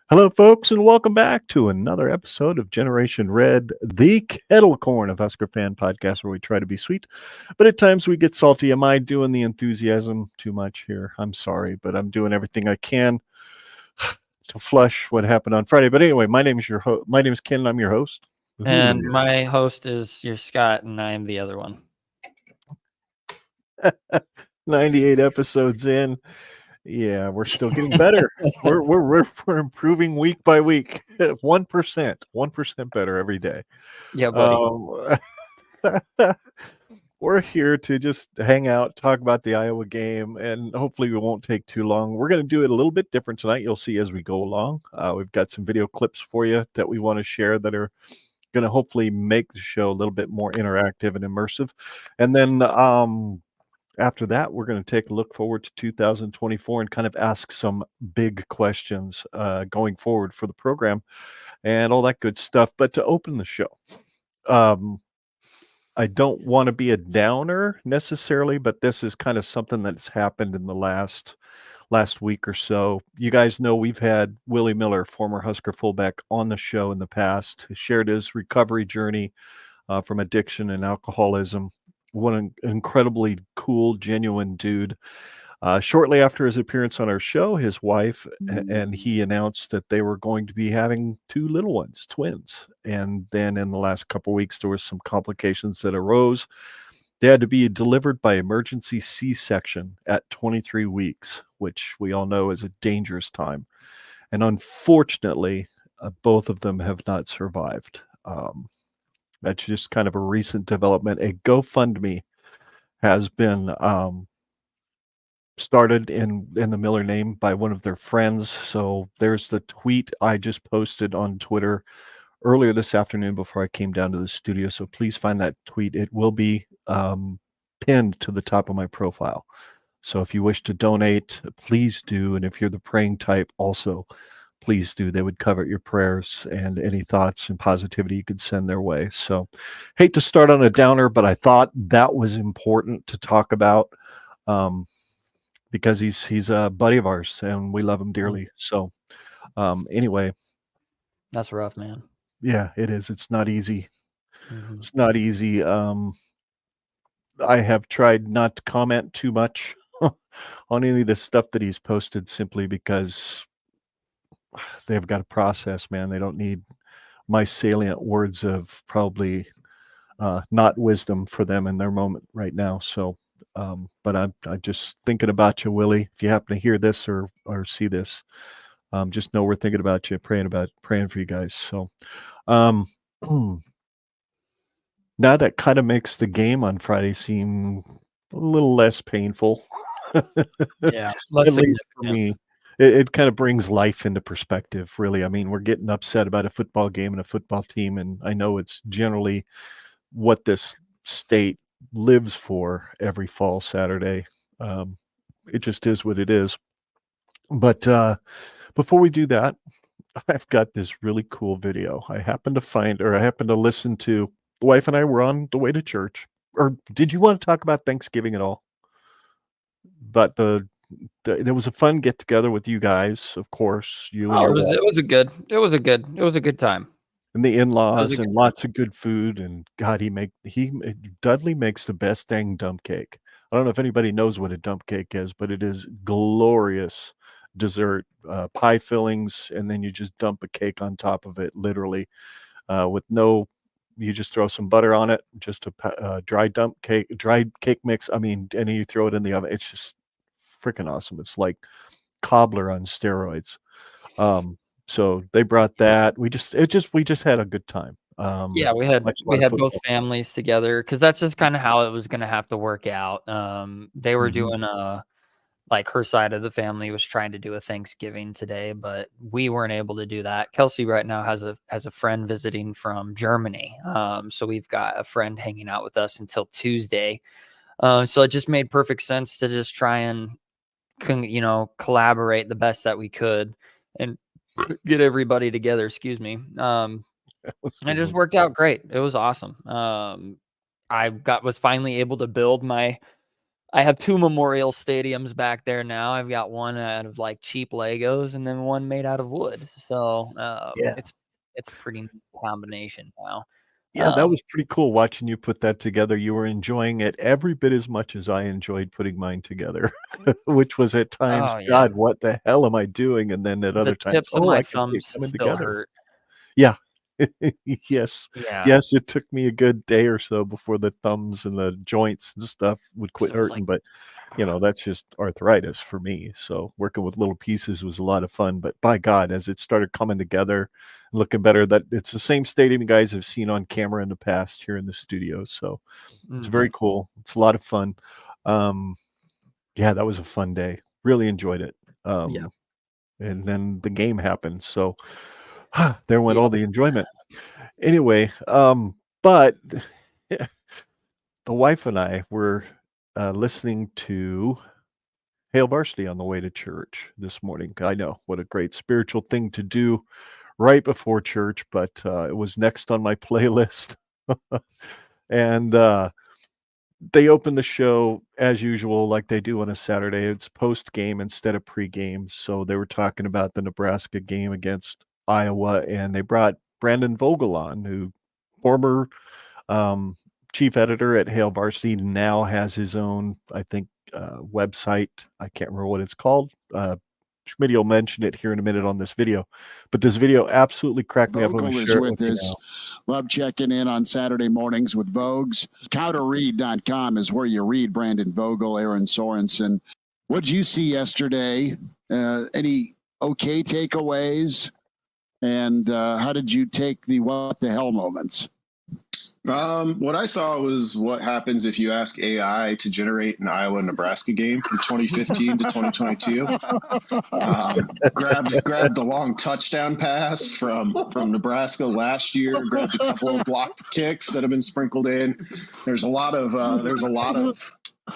Hello, folks, and welcome back to another episode of Generation Red, the kettle corn of Husker fan podcast, where we try to be sweet, but at times we get salty. Am I doing the enthusiasm too much here? I'm sorry, but I'm doing everything I can to flush what happened on Friday. But anyway, my name is Ken, and I'm your host. And my host is your Scott, and I am the other one. 98 episodes in. Yeah, we're still getting better. we're improving week by week. 1% better every day. Yeah, buddy. We're here to just hang out, talk about the Iowa game, and hopefully we won't take too long. We're going to do it a little bit different tonight. You'll see as we go along. We've got some video clips for you that we want to share that are going to hopefully make the show a little bit more interactive and immersive. And then after that, we're going to take a look forward to 2024 and kind of ask some big questions going forward for the program and all that good stuff. But to open the show, I don't want to be a downer necessarily, but this is kind of something that's happened in the last week or so. You guys know we've had Willie Miller, former Husker fullback, on the show in the past, who shared his recovery journey from addiction and alcoholism. What an incredibly cool, genuine dude. Shortly after his appearance on our show, his wife and he announced that they were going to be having two little ones, twins. And then in the last couple of weeks, there was some complications that arose. They had to be delivered by emergency C-section at 23 weeks, which we all know is a dangerous time. And unfortunately, both of them have not survived. That's just kind of a recent development. A GoFundMe has been started in the Miller name by one of their friends. So there's the tweet I just posted on Twitter earlier this afternoon before I came down to the studio. So please find that tweet. It will be pinned to the top of my profile. So if you wish to donate, please do. And if you're the praying type, also please do. They would covet your prayers and any thoughts and positivity you could send their way. So hate to start on a downer, but I thought that was important to talk about because he's a buddy of ours and we love him dearly. So anyway. That's rough, man. Yeah, it is. It's not easy. It's not easy. I have tried not to comment too much on any of the stuff that he's posted simply because they've got a process, man. They don't need my salient words of probably not wisdom for them in their moment right now. So, but I'm just thinking about you, Willie. If you happen to hear this or see this, just know we're thinking about you, praying for you guys. So, now that kind of makes the game on Friday seem a little less painful. Yeah, less at least for me. It kind of brings life into perspective, really. I mean, we're getting upset about a football game and a football team, and I know it's generally what this state lives for every fall Saturday. It just is what it is. But before we do that, I've got this really cool video. I happened to listen to. The wife and I were on the way to church. Or did you want to talk about Thanksgiving at all? But there was a fun get together with you guys, of course. It was a good time. And the in-laws and lots of good food. And God, Dudley makes the best dang dump cake. I don't know if anybody knows what a dump cake is, but it is glorious dessert, pie fillings, and then you just dump a cake on top of it, literally, you just throw some butter on it, just a dried cake mix. I mean, and then you throw it in the oven. It's just freaking awesome. It's like cobbler on steroids. So they brought that. We just had a good time. Yeah, we had both families together because that's just kind of how it was going to have to work out. They were doing like her side of the family was trying to do a Thanksgiving today, but we weren't able to do that. Kelsey right now has a friend visiting from Germany. So we've got a friend hanging out with us until Tuesday. So it just made perfect sense to just try and, collaborate the best that we could and get everybody together. Excuse me. It just worked out great. It was awesome. I was finally able to build my I have 2 memorial stadiums back there now. I've got one out of like cheap Legos and then one made out of wood. So it's a pretty neat combination now. Yeah, that was pretty cool watching you put that together. You were enjoying it every bit as much as I enjoyed putting mine together, which was at times, Oh yeah, God, what the hell am I doing? And then at the other times, tips of oh, my I can see it thumbs coming still together. hurt. Yeah. Yes. Yeah. Yes, it took me a good day or so before the thumbs and the joints and stuff would quit So it's hurting, but that's just arthritis for me. So working with little pieces was a lot of fun. But by God, as it started coming together, looking better, that it's the same stadium you guys have seen on camera in the past here in the studio. So it's very cool. It's a lot of fun. Yeah, that was a fun day. Really enjoyed it. yeah. And then the game happened. So there went Yep. all the enjoyment. Anyway, but the wife and I were listening to Hail Varsity on the way to church this morning. I know, what a great spiritual thing to do right before church, but it was next on my playlist. And they opened the show as usual, like they do on a Saturday. It's post game instead of pre game. So they were talking about the Nebraska game against Iowa, and they brought Brandon Vogel on, who former chief editor at Hail Varsity, now has his own, I think, website. I can't remember what it's called. Schmitty will mention it here in a minute on this video, but this video absolutely cracked me up. Vogel is with us. Love checking in on Saturday mornings with Vogues. Counterread.com is where you read Brandon Vogel, Aaron Sorensen. What did you see yesterday? Any okay takeaways? And how did you take the what the hell moments? What I saw was what happens if you ask AI to generate an Iowa-Nebraska game from 2015 to 2022. Grabbed the long touchdown pass from Nebraska last year. Grabbed a couple of blocked kicks that have been sprinkled in. There's a lot of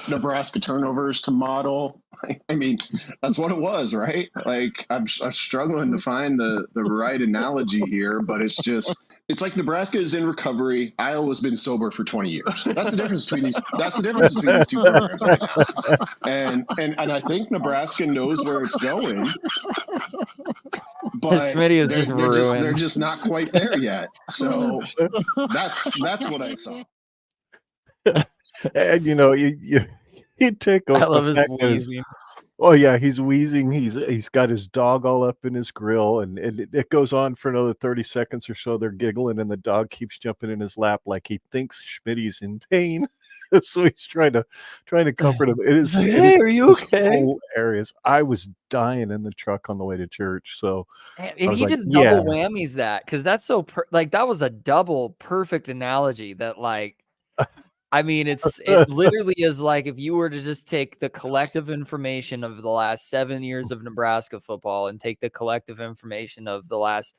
Nebraska turnovers to model. I mean, that's what it was, right? Like I'm struggling to find the right analogy here, but it's like Nebraska is in recovery. Iowa's been sober for 20 years. That's the difference between these. That's the difference between these two programs right now. And I think Nebraska knows where it's going, but they're just not quite there yet. So that's what I saw. And you take off. I love his wheezing. Oh yeah, he's wheezing. He's got his dog all up in his grill, and it goes on for another 30 seconds or so. They're giggling, and the dog keeps jumping in his lap like he thinks Schmitty's in pain. So he's trying to comfort him. It is. Hey, are you okay? Hilarious. I was dying in the truck on the way to church. So and he just double whammies that, because that's so that was a double perfect analogy. That I mean, it literally is like if you were to just take the collective information of the last 7 years of Nebraska football and take the collective information of the last,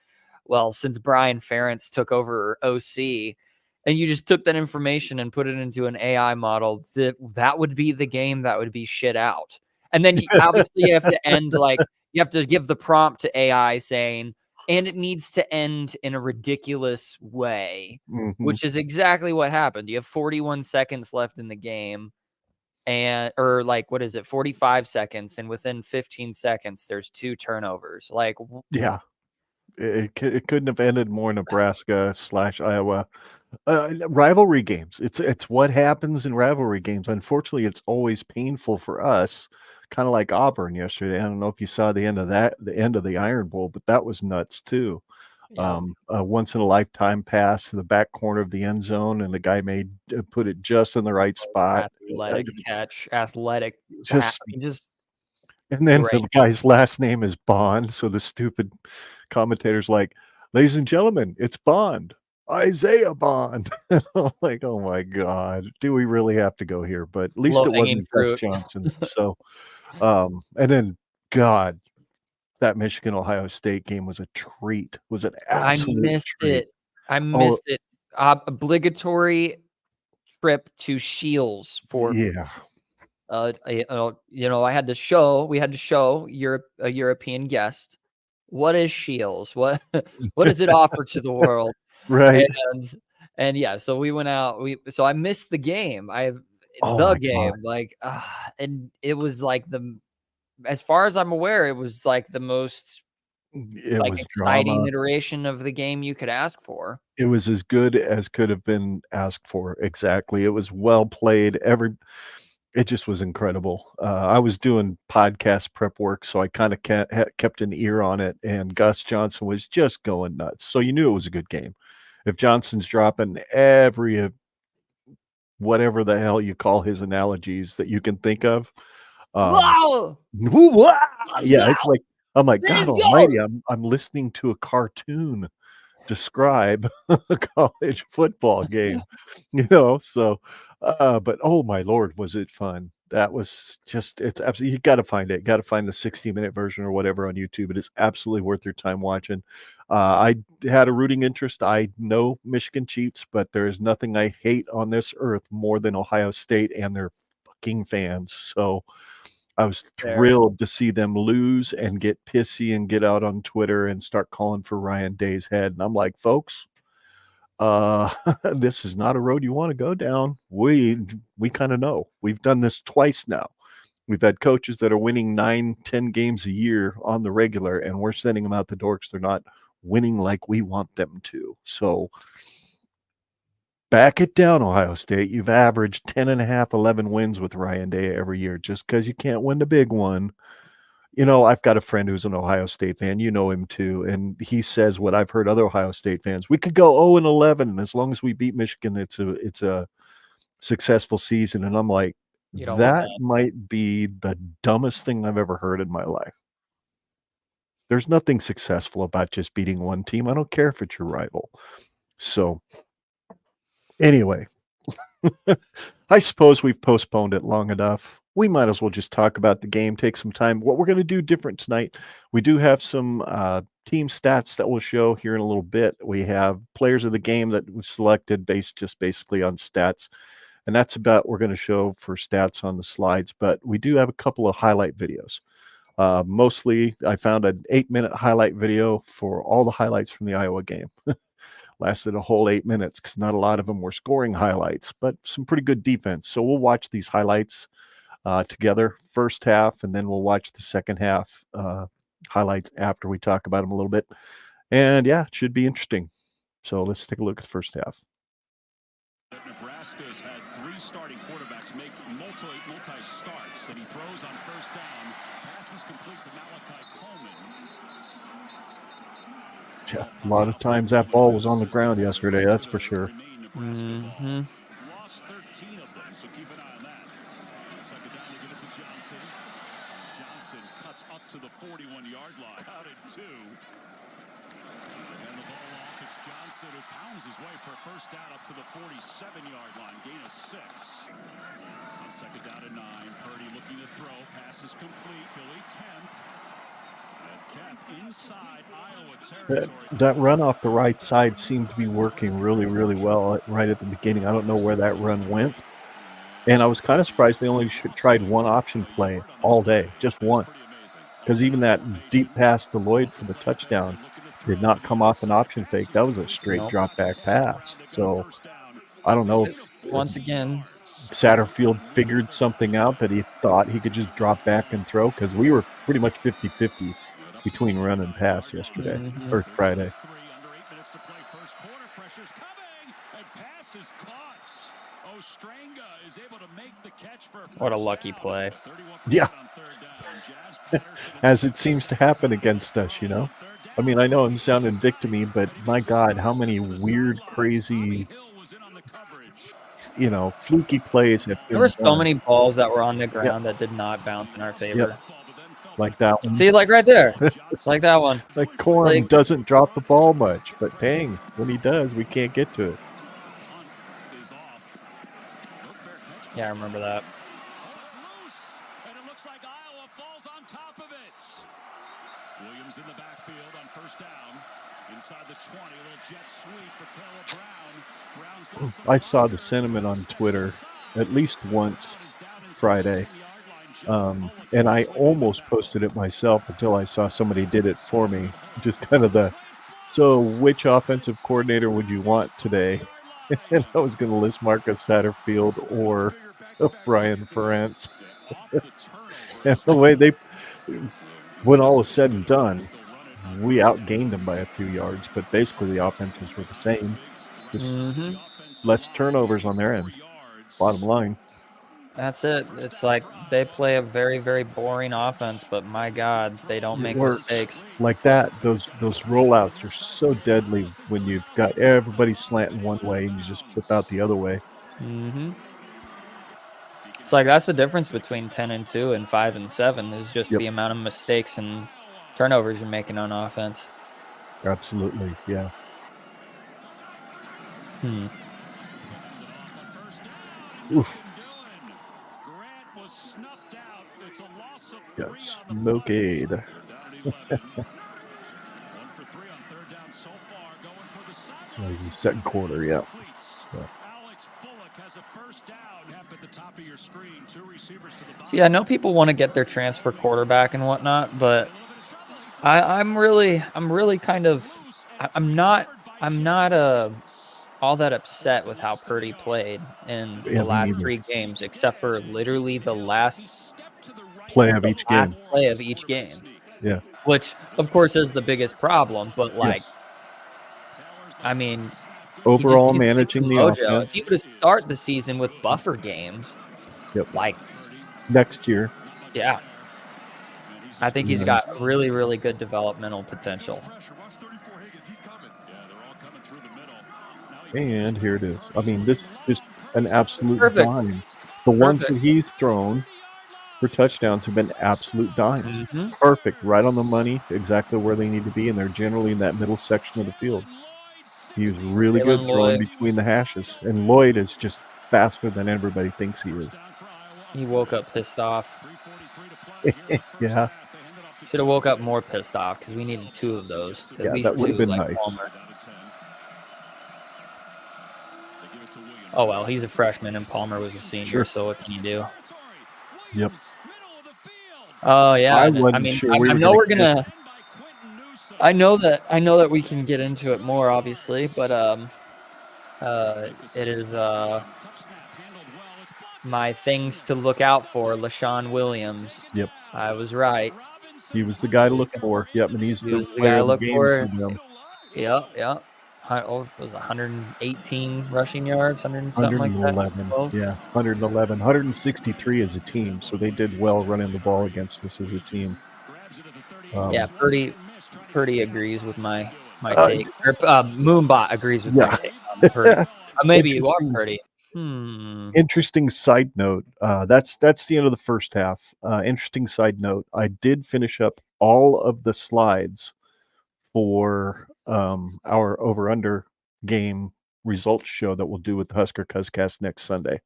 since Brian Ferentz took over OC, and you just took that information and put it into an AI model, that would be the game that would be shit out. And then obviously you have to you have to give the prompt to AI saying, and it needs to end in a ridiculous way, which is exactly what happened. You have 41 seconds left in the game, or 45 seconds, and within 15 seconds, there's 2 turnovers. Yeah, it couldn't have ended more. Nebraska / Iowa rivalry games. It's what happens in rivalry games. Unfortunately, it's always painful for us. Kind of like Auburn yesterday. I don't know if you saw the end of the Iron Bowl, but that was nuts too. Yeah. A once in a lifetime pass to the back corner of the end zone, and the guy put it just in the right spot. Athletic catch, athletic. And then the guy's last name is Bond, so the stupid commentator's like, "Ladies and gentlemen, it's Bond. Isaiah Bond." I'm like, oh my God, do we really have to go here? But at least it wasn't Chris Johnson. So, and then God, that Michigan-Ohio State game was a treat. Was an absolute treat. I missed it. Obligatory trip to Shields for I had to show a European guest what is Shields, what does it offer to the world. Right. And yeah, so we went out. So I missed the game. the game. Like, and it was like as far as I'm aware, it was like the most exciting drama. iteration of the game you could ask for. It was as good as could have been asked for. Exactly. It was well played. It just was incredible. I was doing podcast prep work, so I kind of kept an ear on it, and Gus Johnson was just going nuts. So you knew it was a good game. If Johnson's dropping every whatever the hell you call his analogies that you can think of. Wow! Yeah, it's like, I'm like, God almighty, I'm listening to a cartoon describe a college football game, so but oh my Lord, was it fun. That was just, it's absolutely, you got to find it. Got to find the 60-minute version or whatever on YouTube. It is absolutely worth your time watching. I had a rooting interest. I know Michigan cheats, but there is nothing I hate on this earth more than Ohio State and their fucking fans. So I was thrilled to see them lose and get pissy and get out on Twitter and start calling for Ryan Day's head. And I'm like, folks, this is not a road you want to go down. We kind of know. We've done this twice now. We've had coaches that are winning 9-10 games a year on the regular, and we're sending them out the door because they're not winning like we want them to. So back it down, Ohio State. You've averaged 10.5, 11 wins with Ryan Day every year. Just because you can't win the big one. I've got a friend who's an Ohio State fan. You know him too. And he says what I've heard other Ohio State fans. We could go 0-11. As long as we beat Michigan, it's a successful season. And I'm like, that might be the dumbest thing I've ever heard in my life. There's nothing successful about just beating one team. I don't care if it's your rival. So anyway, I suppose we've postponed it long enough. We might as well just talk about the game, take some time. What we're going to do different tonight, we do have some team stats that we'll show here in a little bit. We have players of the game that we've selected based just basically on stats. And that's about we're going to show for stats on the slides. But we do have a couple of highlight videos. Mostly, I found an 8-minute highlight video for all the highlights from the Iowa game. Lasted a whole 8 minutes because not a lot of them were scoring highlights, but some pretty good defense. So we'll watch these highlights together, first half, and then we'll watch the second half highlights after we talk about them a little bit. And yeah, it should be interesting. So let's take a look at the first half. Nebraska's had 3 starting quarterbacks make multi-starts, and he throws on first down. Passes complete to Malachi Coleman. Yeah, a lot of times that ball was on the ground yesterday, that's for sure. Mm-hmm. Lost 13 of them, so keep an eye on that. Second down, they give it to Johnson. Johnson cuts up to the 41-yard line. Out at 2. And the ball off. It's Johnson who pounds his way for a first down up to the 47-yard line. Gain of 6. On second down and 9. Purdy looking to throw. Pass is complete. Billy Kemp. Inside Iowa territory. That run off the right side seemed to be working really, really well right at the beginning. I don't know where that run went. And I was kind of surprised they only tried one option play all day, just one. Because even that deep pass to Lloyd for the touchdown did not come off an option fake. That was a straight drop back pass. So I don't know if once again Satterfield figured something out that he thought he could just drop back and throw, because we were pretty much 50-50 between run and pass yesterday or Friday. Under 8 minutes to play. First quarter, pressure's coming, and pass is caught. Ostrenga is able to make the catch for what a lucky play. Yeah. As it seems to happen against us, I mean, I know I'm sounding victim-y, but my God, how many weird, crazy, fluky plays have been There were so done. many balls that were on the ground that did not bounce in our favor. Yep. Like that one. See, like right there. Like that one. Like Corn doesn't drop the ball much, but dang, when he does, we can't get to it. Yeah, I remember that. And it looks like Iowa falls on top of it. Williams in the backfield on first down. Inside the 20, a little jet sweep for Taylor Brown. I saw the sentiment on Twitter at least once Friday. And I almost posted it myself until I saw somebody did it for me. Just kind of so which offensive coordinator would you want today? And I was going to list Marcus Satterfield or Brian Ferentz. And the way they, when all was said and done, we outgained them by a few yards, but basically the offenses were the same. Just less turnovers on their end. Bottom line. That's it. It's like they play a very, very boring offense, but my God, they don't make mistakes. Like that, those rollouts are so deadly when you've got everybody slanting one way and you just flip out the other way. It's like that's the difference between 10-2 and 5-7 is just the amount of mistakes and turnovers you're making on offense. Absolutely, yeah. Oof. Got smokade. Second quarter, yeah. See, I know people want to get their transfer quarterback and whatnot, but I'm not all that upset with how Purdy played in the last 3 games, except for literally the last play of each game. Yeah. Which, of course, is the biggest problem. But, like, I mean, overall managing the offense. If he would start the season with buffer games, like next year. Yeah. I think he's got really, really good developmental potential. And here it is. I mean, this is an absolute dime. The ones that he's thrown for touchdowns have been absolute dimes. Perfect. Right on the money, exactly where they need to be, and they're generally in that middle section of the field. He's really good throwing between the hashes. And Lloyd is just faster than everybody thinks he is. He woke up pissed off. Yeah. Should have woke up more pissed off because we needed 2 of those. At least that would 2, have been like nice. Palmer. Oh, well, he's a freshman and Palmer was a senior, so what can you do? Yep. Oh, yeah. I know that we can get into it more, obviously, but it is my things to look out for, LaShawn Williams. Yep. I was right. He was the guy to look for. Yep, and he's the guy to look for. Them. Yep. Was 118 rushing yards, 100 something like that. 111, 163 as a team. So they did well running the ball against us as a team. Purdy agrees with my take. Moonbot agrees with my take on Purdy. Maybe you are Purdy. Interesting side note. That's the end of the first half. Interesting side note. I did finish up all of the slides for our over-under game results show that we'll do with the Husker Cuzcast next Sunday.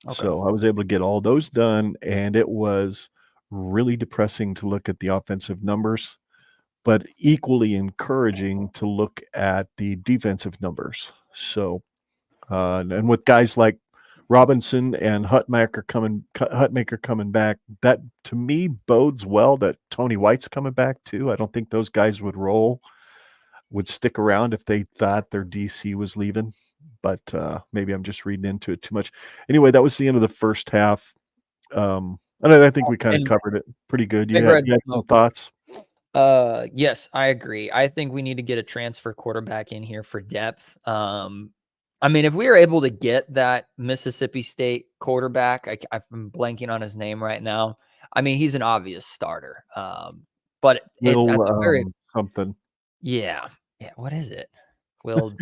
Okay. So I was able to get all those done, and it was really depressing to look at the offensive numbers, but equally encouraging to look at the defensive numbers. So, and with guys like Robinson and Hutmaker coming back, that to me bodes well that Tony White's coming back too. I don't think those guys would stick around if they thought their DC was leaving, but maybe I'm just reading into it too much. Anyway, that was the end of the first half. And I think we kind of covered it pretty good. You had some thoughts? Yes, I agree. I think we need to get a transfer quarterback in here for depth. I mean, if we were able to get that Mississippi State quarterback, I'm blanking on his name right now. I mean, he's an obvious starter. But something. Yeah. What is it? Will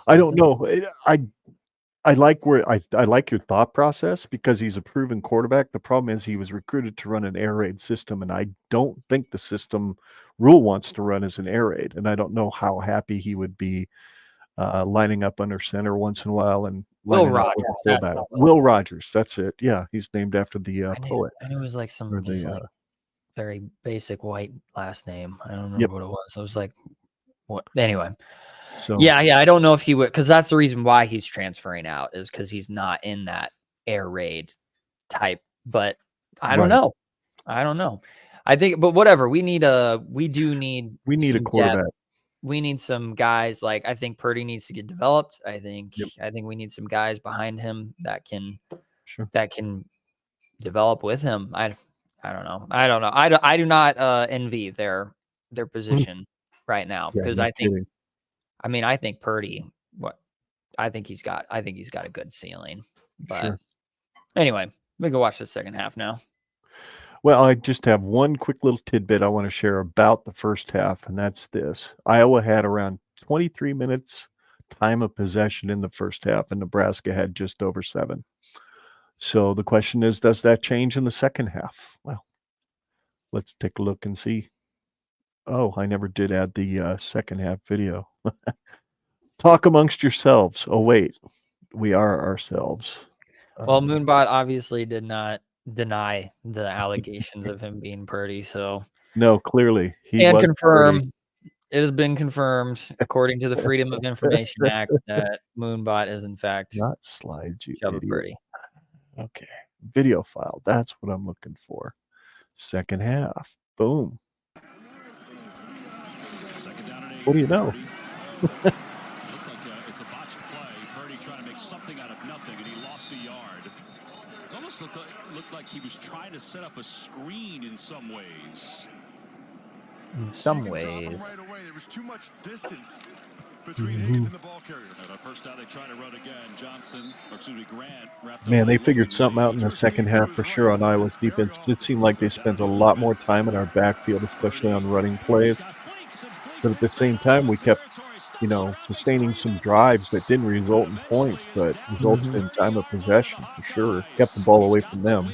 I don't know. I like your thought process because he's a proven quarterback. The problem is he was recruited to run an air raid system, and I don't think the system Rule wants to run as an air raid. And I don't know how happy he would be lining up under center once in a while and Will Rogers. Will Rogers, that's it. Yeah, he's named after the poet. I knew it was like some like very basic white last name. I don't remember what it was. I was like, what? Anyway. So yeah, I don't know if he would, because that's the reason why he's transferring out is because he's not in that air raid type. But I don't know. I think, but whatever. We need a quarterback. Depth. We need some guys. Like I think Purdy needs to get developed. I think we need some guys behind him that can that can develop with him. I don't know. I do not envy their position right now because I think Purdy. I think he's got a good ceiling. But anyway, we can watch the second half now. Well, I just have one quick little tidbit I want to share about the first half, and that's this. Iowa had around 23 minutes time of possession in the first half, and Nebraska had just over 7. So the question is, does that change in the second half? Well, let's take a look and see. Oh, I never did add the second half video. Talk amongst yourselves. Oh, wait. We are ourselves. Well, Moonbot obviously did not deny the allegations of him being Purdy, so no, clearly he and confirm Purdy. It has been confirmed according to the Freedom of Information Act that Moonbot is in fact not slide you idiot. Purdy. Okay, video file. That's what I'm looking for. Second half. Boom. What do you know? It's a botched play. Purdy trying to make something out of nothing, and he lost a yard. It almost looked like he was trying to set up a screen in some ways. In some ways. Right away. There was too much distance between Higgins and the ball carrier. First down, they try to run again. Grant. Man, they figured something out in the second half for sure on Iowa's defense. It seemed like they spent a lot more time in our backfield, especially on running plays. But at the same time, we kept, sustaining some drives that didn't result in points, but resulted in time of possession for sure. Kept the ball away from them.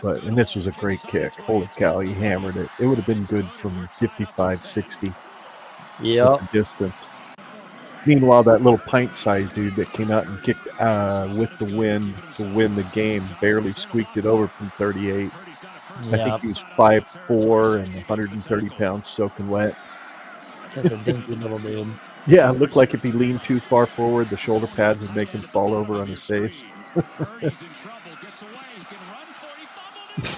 And this was a great kick. Holy cow, he hammered it. It would have been good from 55, 60. Yeah. Distance. Meanwhile, that little pint-sized dude that came out and kicked with the wind to win the game barely squeaked it over from 38. Yep. I think he was 5'4" and 130 pounds soaking wet. That's a dinky little dude. Yeah, it looked like if he leaned too far forward, the shoulder pads would make him fall over on his face.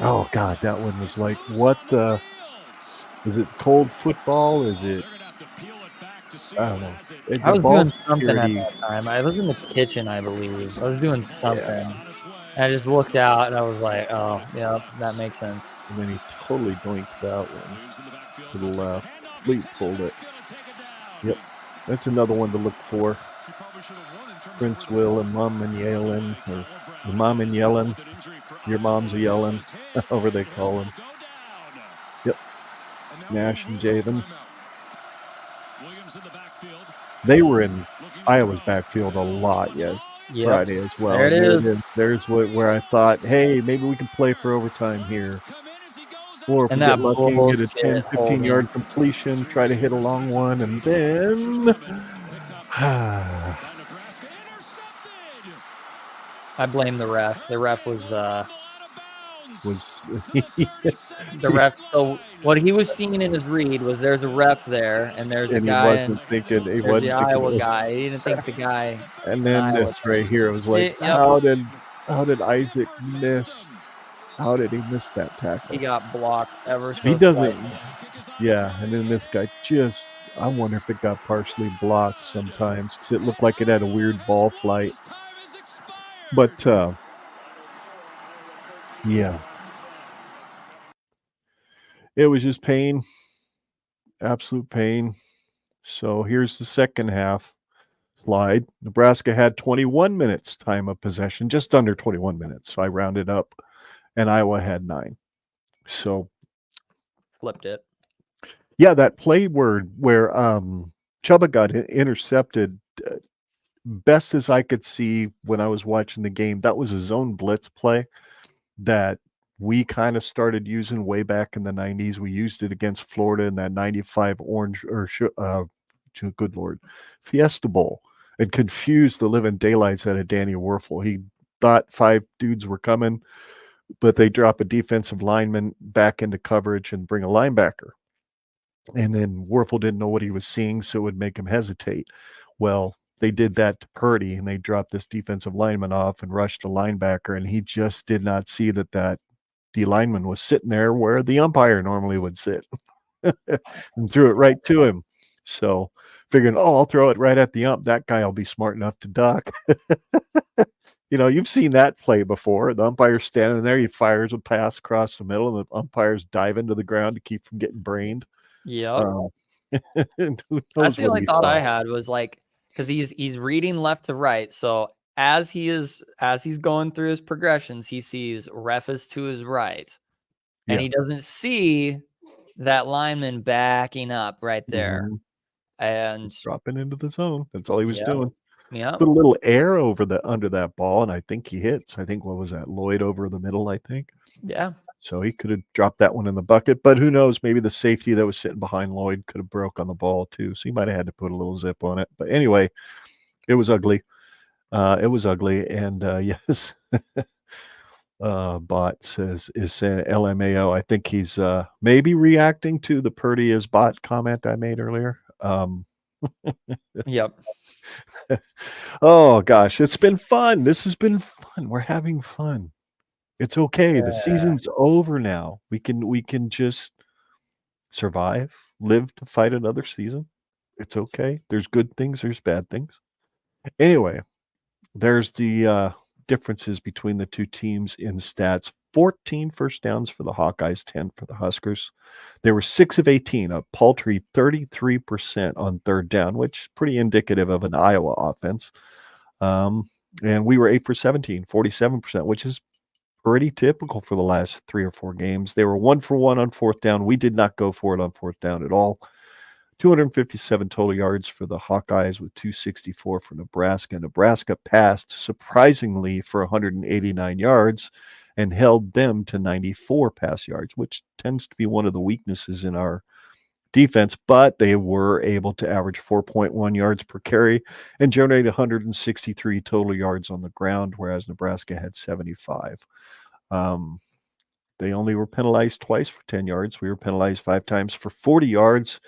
Oh, God, that one was like, what the... Is it cold football? Is it... I don't know. I was doing something at that time. I was in the kitchen, I believe. I was doing something. Yeah. And I just looked out, and I was like, oh, yeah, that makes sense. And then he totally doinked that one to the left. Fleet pulled it. Yep. That's another one to look for. Prince Will and Mom and Yellen. Or your mom and Yellen. Your mom's a Yellen. However they call him. Yep. Nash and Javen. They were in Iowa's backfield a lot Friday as well. There it is. There's where I thought, hey, maybe we can play for overtime here. Or if we get lucky and get a 10, 15-yard completion, try to hit a long one, and then... I blame the ref. The ref was the ref. So what he was seeing in his read was there's a ref there, and there's a guy. He wasn't thinking. He wasn't the Iowa guy. He didn't think the guy. And then this right here was like, how did Isaac miss? How did he miss that tackle? He got blocked ever so he doesn't. Yeah, and then this guy just. I wonder if it got partially blocked sometimes because it looked like it had a weird ball flight. But yeah. It was just pain, absolute pain. So here's the second half slide. Nebraska had 21 minutes time of possession, just under 21 minutes. So I rounded up, and Iowa had 9. So flipped it. Yeah, that play where Chubba got intercepted, best as I could see when I was watching the game, that was a zone blitz play that we kind of started using way back in the 90s. We used it against Florida in that 95 good Lord, Fiesta Bowl, and confused the living daylights out of Danny Werfel. He thought 5 dudes were coming, but they drop a defensive lineman back into coverage and bring a linebacker. And then Werfel didn't know what he was seeing, so it would make him hesitate. Well, they did that to Purdy, and they dropped this defensive lineman off and rushed a linebacker, and he just did not see that D lineman was sitting there where the umpire normally would sit and threw it right to him. So figuring, I'll throw it right at the ump. That guy will be smart enough to duck. You've seen that play before. The umpire's standing there, he fires a pass across the middle, and the umpires dive into the ground to keep from getting brained. Yep. And who That's knows the what only he thought saw. I had was like, because he's reading left to right. So as he's going through his progressions, he sees ref is to his right, and Yeah. he doesn't see that lineman backing up right there. Mhm. And Dropping into the zone. That's all he was Yep. doing. yeah, Put a little air under that ball, and I think he hits. I think, what was that? Lloyd over the middle, I think. yeah, So he could have dropped that one in the bucket, but who knows? Maybe the safety that was sitting behind Lloyd could have broke on the ball too. So he might have had to put a little zip on it. But anyway, it was ugly. And yes, Bot is saying LMAO. I think he's maybe reacting to the Purdy is bot comment I made earlier. yep. Oh gosh, it's been fun. This has been fun. We're having fun. It's okay. The season's over now. We can just survive, live to fight another season. It's okay. There's good things, there's bad things. Anyway, there's the differences between the two teams in stats. 14 first downs for the Hawkeyes, 10 for the Huskers. They were 6 of 18, a paltry 33% on third down, which is pretty indicative of an Iowa offense. And we were 8 for 17, 47%, which is pretty typical for the last 3 or 4 games. They were 1 for 1 on fourth down. We did not go for it on fourth down at all. 257 total yards for the Hawkeyes with 264 for Nebraska. Nebraska passed surprisingly for 189 yards and held them to 94 pass yards, which tends to be one of the weaknesses in our defense, but they were able to average 4.1 yards per carry and generate 163 total yards on the ground, whereas Nebraska had 75. They only were penalized twice for 10 yards. We were penalized 5 times for 40 yards.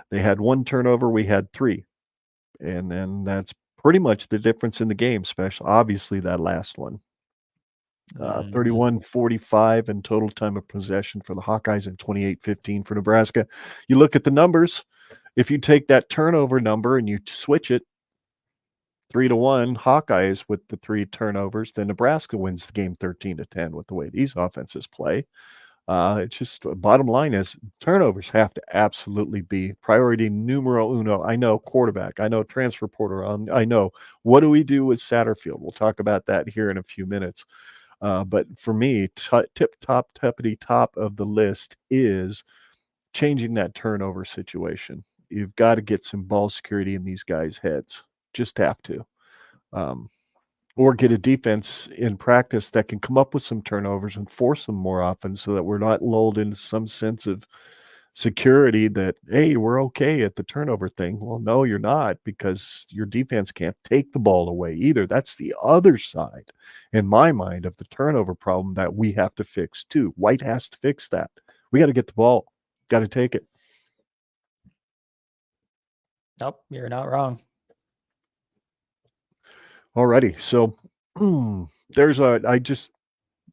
They had 1 turnover. We had 3. And then that's pretty much the difference in the game, especially obviously that last one. 31-45 in total time of possession for the Hawkeyes and 28-15 for Nebraska. You look at the numbers. If you take that turnover number and you switch it 3-1 Hawkeyes with the 3 turnovers, then Nebraska wins the game 13-10 with the way these offenses play. It's just bottom line is turnovers have to absolutely be priority numero uno. I know quarterback. I know transfer portal. I know what do we do with Satterfield? We'll talk about that here in a few minutes. But for me, tippity top of the list is changing that turnover situation. You've got to get some ball security in these guys' heads. Just have to. Or get a defense in practice that can come up with some turnovers and force them more often so that we're not lulled into some sense of security that, hey, we're okay at the turnover thing. Well, no, you're not, because your defense can't take the ball away either. That's the other side, in my mind, of the turnover problem that we have to fix too. White has to fix that. We got to get the ball. Got to take it. Nope, you're not wrong. Alrighty, so I just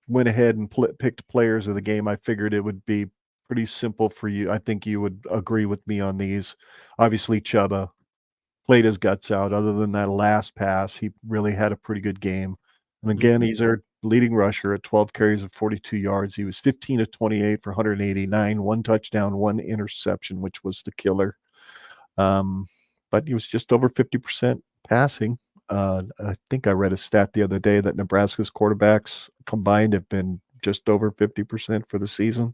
went ahead and picked players of the game. I figured it would be pretty simple for you. I think you would agree with me on these. Obviously, Chuba played his guts out. Other than that last pass, he really had a pretty good game. And again, he's our leading rusher at 12 carries of 42 yards. He was 15 of 28 for 189, 1 touchdown, 1 interception, which was the killer. But he was just over 50% passing. I think I read a stat the other day that Nebraska's quarterbacks combined have been just over 50% for the season.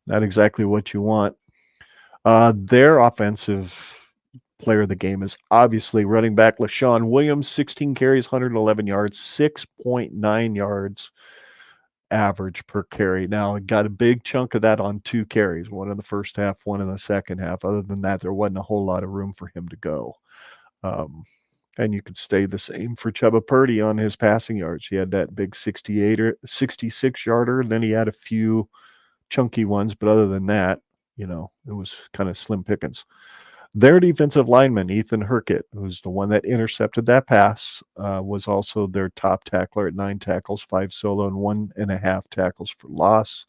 Not exactly what you want. Their offensive player of the game is obviously running back LaShawn Williams, 16 carries, 111 yards, 6.9 yards average per carry. Now, it got a big chunk of that on 2 carries, one in the first half, one in the second half. Other than that, there wasn't a whole lot of room for him to go. And you could stay the same for Chuba Purdy on his passing yards. He had that big 66 yarder, and then he had a few chunky ones, but other than that, it was kind of slim pickings. Their defensive lineman, Ethan Herkett, who's the one that intercepted that pass, was also their top tackler at 9 tackles, 5 solo, and 1.5 tackles for loss.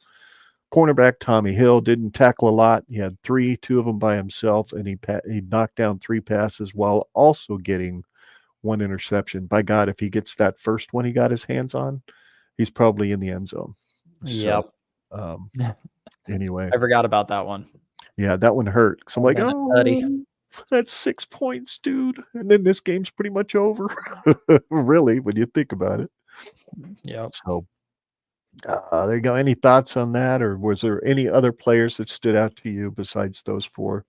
Cornerback Tommy Hill didn't tackle a lot. He had 3, 2 of them by himself, and he knocked down 3 passes while also getting one interception. By God, if he gets that first one he got his hands on, he's probably in the end zone. Yep. So, anyway, I forgot about that one. yeah, that one hurt. So I'm like, Man, oh, that's 6 points, dude. And then this game's pretty much over. Really, when you think about it. Yep. So there you go. Any thoughts on that, or was there any other players that stood out to you besides those 4?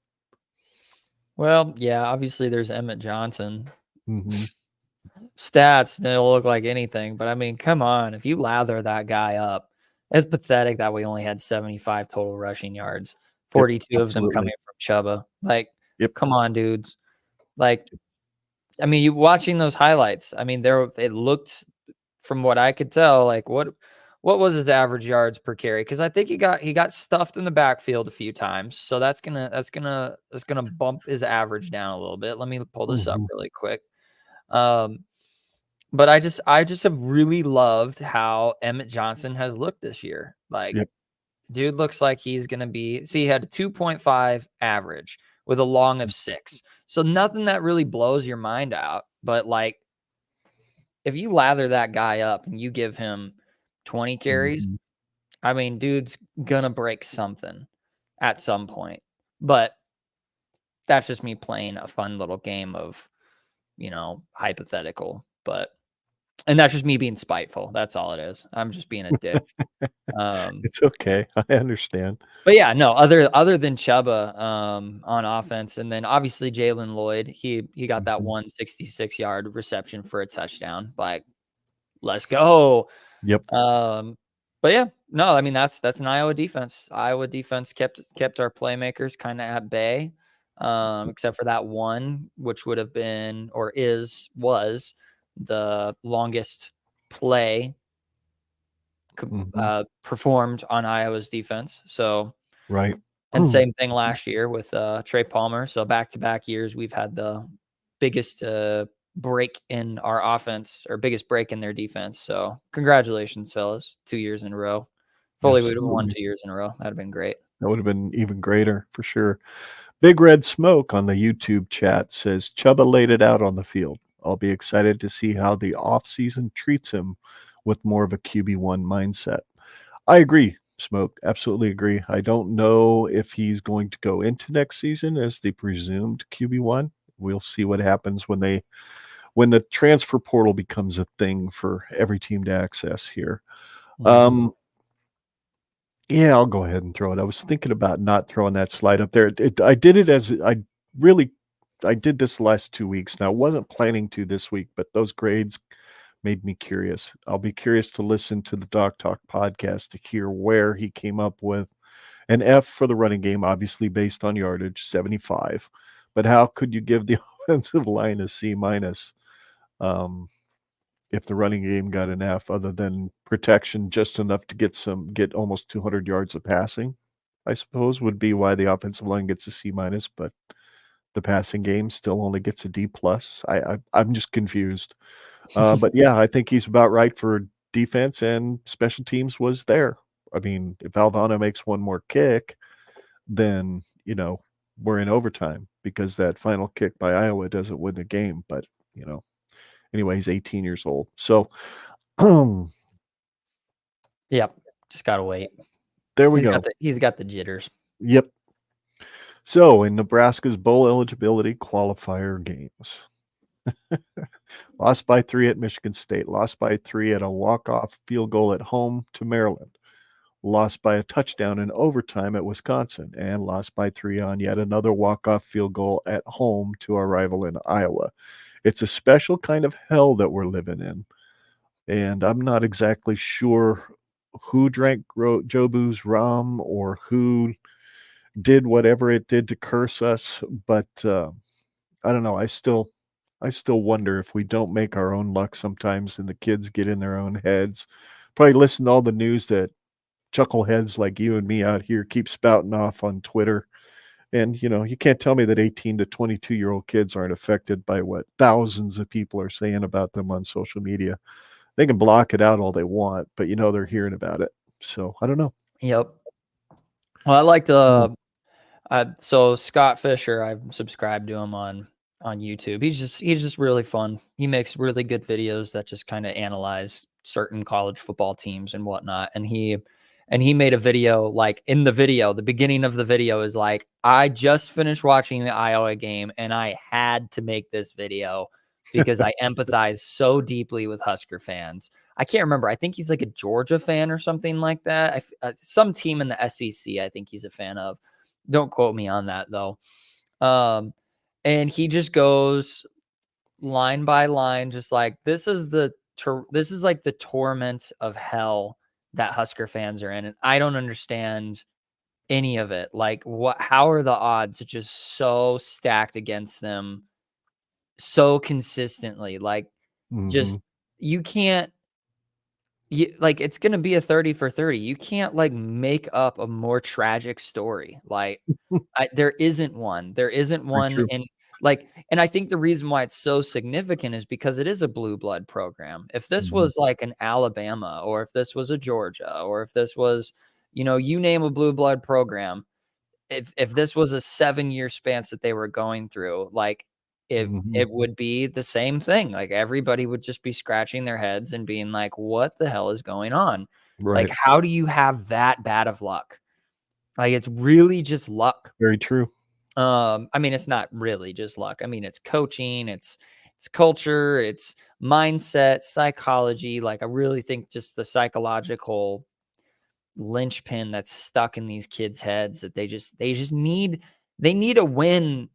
Well, yeah, obviously there's Emmett Johnson. Mm-hmm. Stats don't look like anything, but I mean, come on. If you lather that guy up, it's pathetic that we only had 75 total rushing yards, 42 of them coming from Chuba. Like, come on, dudes. Like, I mean, you watching those highlights, I mean, it looked, from what I could tell, like what was his average yards per carry? Because I think he got stuffed in the backfield a few times, so that's gonna bump his average down a little bit. Let me pull this up really quick. But I just have really loved how Emmett Johnson has looked this year. Like, dude looks like he's gonna be. See, he had a 2.5 average with a long of 6, so nothing that really blows your mind out. But like, if you lather that guy up and you give him 20 carries, I mean, dude's gonna break something at some point. But that's just me playing a fun little game of, hypothetical. And that's just me being spiteful. That's all it is. I'm just being a dick. It's okay. I understand. But yeah, no, other than Chuba on offense, and then obviously Jalen Lloyd, he got that 166-yard reception for a touchdown. Like, let's go. Yep. But yeah, no, I mean that's an Iowa defense. Iowa defense kept our playmakers kind of at bay, except for that one, which would have been or was the longest play performed on Iowa's defense. So right. And same thing last year with Trey Palmer. So back-to-back years, we've had the biggest break in our offense, or biggest break in their defense. So congratulations, fellas. 2 years in a row. If only we would have won 2 years in a row. That'd have been great. That would have been even greater for sure. Big Red Smoke on the YouTube chat says, Chuba laid it out on the field. I'll be excited to see how the offseason treats him with more of a QB1 mindset. I agree, Smoke. Absolutely agree. I don't know if he's going to go into next season as the presumed QB1. We'll see what happens when the transfer portal becomes a thing for every team to access here. Yeah, I'll go ahead and throw it. I was thinking about not throwing that slide up there. I did it as I did this the last 2 weeks. Now, I wasn't planning to this week, but those grades made me curious. I'll be curious to listen to the Doc Talk podcast to hear where he came up with an F for the running game, obviously based on yardage, 75. But how could you give the offensive line a C minus if the running game got an F, other than protection just enough to get almost 200 yards of passing, I suppose, would be why the offensive line gets a C minus, but the passing game still only gets a D plus. I'm just confused. But yeah, I think he's about right for defense, and special teams was there. I mean, if Alvano makes one more kick, then, we're in overtime, because that final kick by Iowa doesn't win the game. But, anyway, he's 18 years old. So, yep, just got to wait. There we go. He's got the jitters. Yep. So, in Nebraska's bowl eligibility qualifier games, lost by 3 at Michigan State, lost by 3 at a walk-off field goal at home to Maryland, lost by a touchdown in overtime at Wisconsin, and lost by 3 on yet another walk-off field goal at home to our rival in Iowa. It's a special kind of hell that we're living in, and I'm not exactly sure who drank Jobu's rum or who did whatever it did to curse us, but I don't know. I still wonder if we don't make our own luck sometimes and the kids get in their own heads. Probably listen to all the news that chuckleheads like you and me out here keep spouting off on Twitter. And, you can't tell me that 18 to 22-year-old kids aren't affected by what thousands of people are saying about them on social media. They can block it out all they want, but they're hearing about it. So I don't know. Yep. Well, I like the so Scott Fisher, I've subscribed to him on on YouTube. He's just really fun. He makes really good videos that just kind of analyze certain college football teams and whatnot. And he made a video, like in the video, the beginning of the video is like, I just finished watching the Iowa game and I had to make this video because I empathize so deeply with Husker fans. I can't remember. I think he's like a Georgia fan or something like that. Some team in the SEC, I think he's a fan of. Don't quote me on that though. And he just goes line by line, just like, this is like the torment of hell that Husker fans are in. And I don't understand any of it. Like, how are the odds just so stacked against them so consistently? Like, just, you can't, like, it's going to be a 30 for 30. You can't like make up a more tragic story. Like, there isn't one. There isn't one. And I think the reason why it's so significant is because it is a blue blood program. If this was like an Alabama, or if this was a Georgia, or if this was, you name a blue blood program, if this was a 7-year span that they were going through, like it would be the same thing. Like everybody would just be scratching their heads and being like, what the hell is going on? Right. Like, how do you have that bad of luck? Like, it's really just luck. Very true. I mean, it's not really just luck. I mean, it's coaching, it's culture, it's mindset, psychology. Like, I really think just the psychological linchpin that's stuck in these kids' heads that they just need to win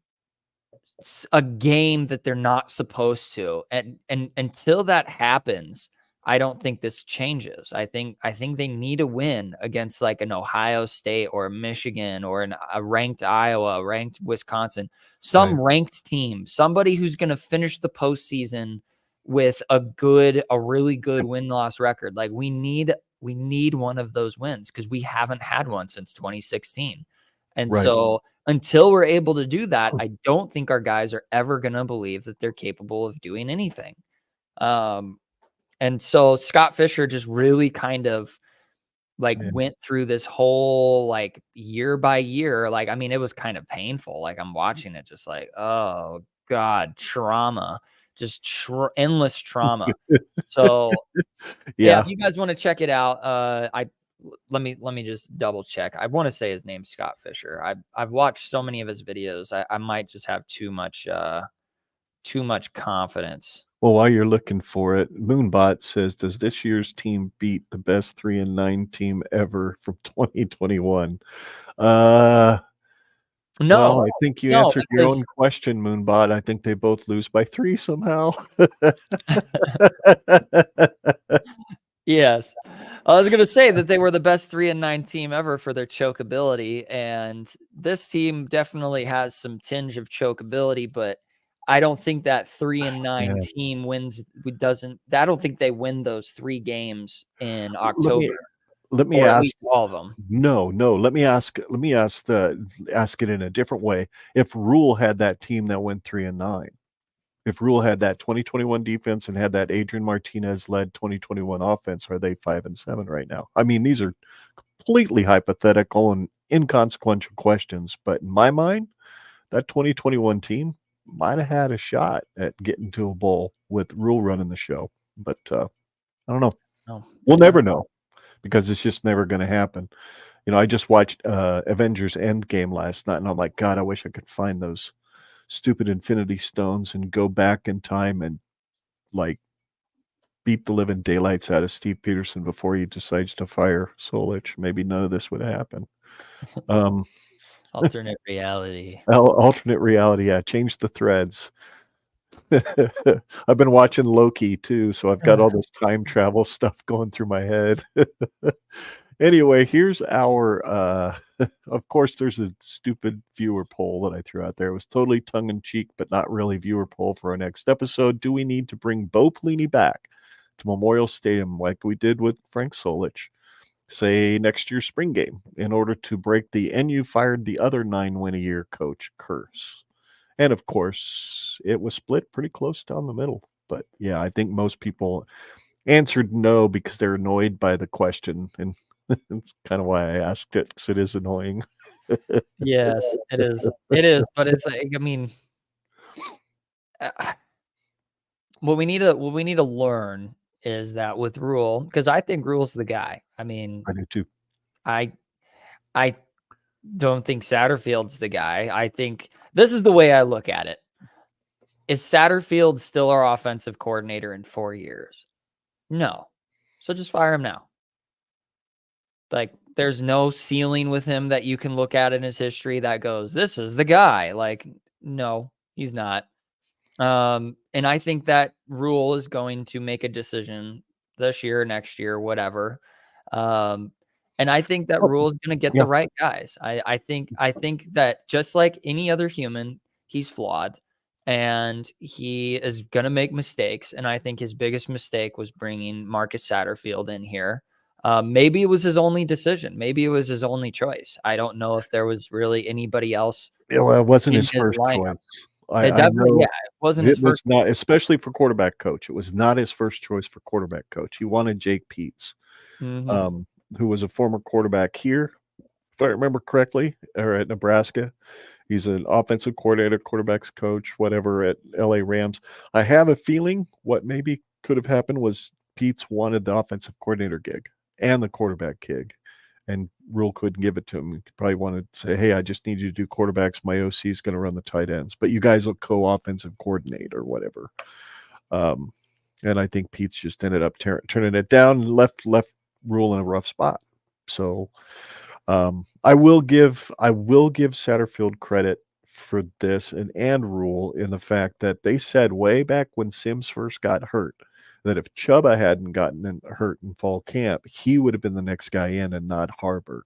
a game that they're not supposed to. And until that happens, I don't think this changes. I think they need to win against like an Ohio State or a Michigan or a ranked Iowa, ranked Wisconsin, some ranked team, somebody who's going to finish the postseason with a really good win-loss record. Like, we need one of those wins because we haven't had one since 2016. And so until we're able to do that, I don't think our guys are ever going to believe that they're capable of doing anything. And so Scott Fisher just really kind of like went through this whole like year by year. Like, I mean, it was kind of painful. Like, I'm watching it just like, oh God, trauma, just endless trauma. So yeah, if you guys want to check it out, let me just double check. I want to say his name's Scott Fisher. I've watched so many of his videos. I might just have too much confidence. Well, while you're looking for it, Moonbot says, does this year's team beat the best 3-9 team ever from 2021? No, well, I think you answered your own question, Moonbot. I think they both lose by 3 somehow. Yes. I was going to say that they were the best 3-9 team ever for their chokeability. And this team definitely has some tinge of chokeability, but I don't think that 3-9 team wins. I don't think they win those 3 games in October. Let me ask all of them. No. Let me ask it in a different way. If Rule had that team that went 3-9, if Rule had that 2021 defense and had that Adrian Martinez led 2021 offense, are they 5-7 right now? I mean, these are completely hypothetical and inconsequential questions, but in my mind, that 2021 team might have had a shot at getting to a bowl with Rule running the show, but I don't know. No. We'll never know because it's just never going to happen. I just watched Avengers Endgame last night, and I'm like, God, I wish I could find those stupid Infinity Stones and go back in time and like beat the living daylights out of Steve Peterson before he decides to fire Solich. Maybe none of this would happen. Alternate reality. Alternate reality. Yeah. Change the threads. I've been watching Loki too, so I've got all this time travel stuff going through my head. Anyway, here's our of course there's a stupid viewer poll that I threw out there. It was totally tongue-in-cheek, but not really viewer poll for our next episode. Do we need to bring Bo Pelini back to Memorial Stadium like we did with Frank Solich, say next year's spring game, in order to break the "NU fired the other 9-win-a-year coach" curse? And of course, it was split pretty close down the middle. But yeah, I think most people answered no because they're annoyed by the question. And that's kind of why I asked it, because it is annoying. Yes, it is. It is. But it's like, I mean, what we need to learn is that with Rule, because I think Rule's the guy. I mean, I do too. I don't think Satterfield's the guy. I think this is the way I look at it. Is Satterfield still our offensive coordinator in 4 years? No. So just fire him now. Like, there's no ceiling with him that you can look at in his history that goes, this is the guy. Like, no, he's not. And I think that Rule is going to make a decision this year, next year, whatever. And I think that Rule is going to get the right guys. I think that just like any other human, he's flawed and he is going to make mistakes. And I think his biggest mistake was bringing Marcus Satterfield in here. Maybe it was his only decision. Maybe it was his only choice. I don't know if there was really anybody else. Yeah, well, it wasn't his first choice. It wasn't his first. Not, especially for quarterback coach. It was not his first choice for quarterback coach. He wanted Jake Peets, who was a former quarterback here, if I remember correctly, or at Nebraska. He's an offensive coordinator, quarterbacks coach, whatever, at LA Rams. I have a feeling what maybe could have happened was Peets wanted the offensive coordinator gig and the quarterback gig, and Rule couldn't give it to him. He probably wanted to say, hey, I just need you to do quarterbacks. My OC is going to run the tight ends, but you guys will co-offensive coordinate or whatever. And I think Peets just ended up turning it down and left Rule in a rough spot. So I will give Satterfield credit for this and Rule in the fact that they said way back when Sims first got hurt that if Chuba hadn't gotten hurt in fall camp, he would have been the next guy in and not Harburg.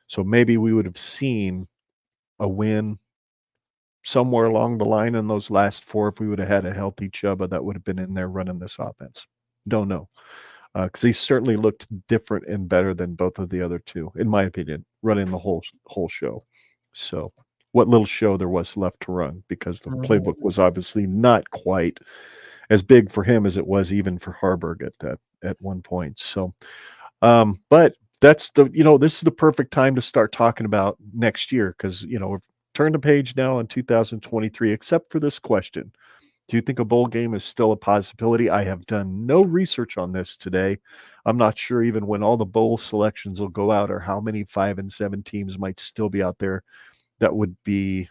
So maybe we would have seen a win somewhere along the line in those last 4 if we would have had a healthy Chuba that would have been in there running this offense. Don't know. Because he certainly looked different and better than both of the other two, in my opinion, running the whole show. So what little show there was left to run, because the playbook was obviously not quite as big for him as it was even for Harburg at one point. So, but that's this is the perfect time to start talking about next year, because we've turned the page now in 2023, except for this question. Do you think a bowl game is still a possibility? I have done no research on this today. I'm not sure even when all the bowl selections will go out or how many 5 and 7 teams might still be out there that would be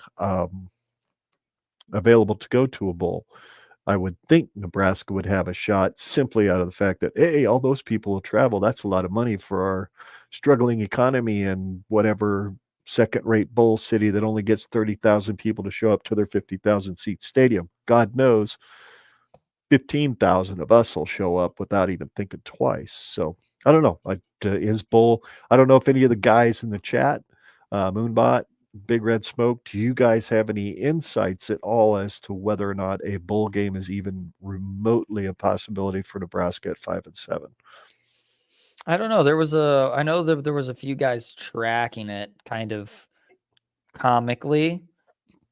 available to go to a bowl. I would think Nebraska would have a shot simply out of the fact that, hey, all those people will travel. That's a lot of money for our struggling economy and whatever second-rate bowl city that only gets 30,000 people to show up to their 50,000-seat stadium. God knows 15,000 of us will show up without even thinking twice. So I don't know. Is bowl? I don't know if any of the guys in the chat, Moonbot, Big Red Smoke, do you guys have any insights at all as to whether or not a bowl game is even remotely a possibility for Nebraska at 5 and 7? I don't know. I know that there was a few guys tracking it kind of comically,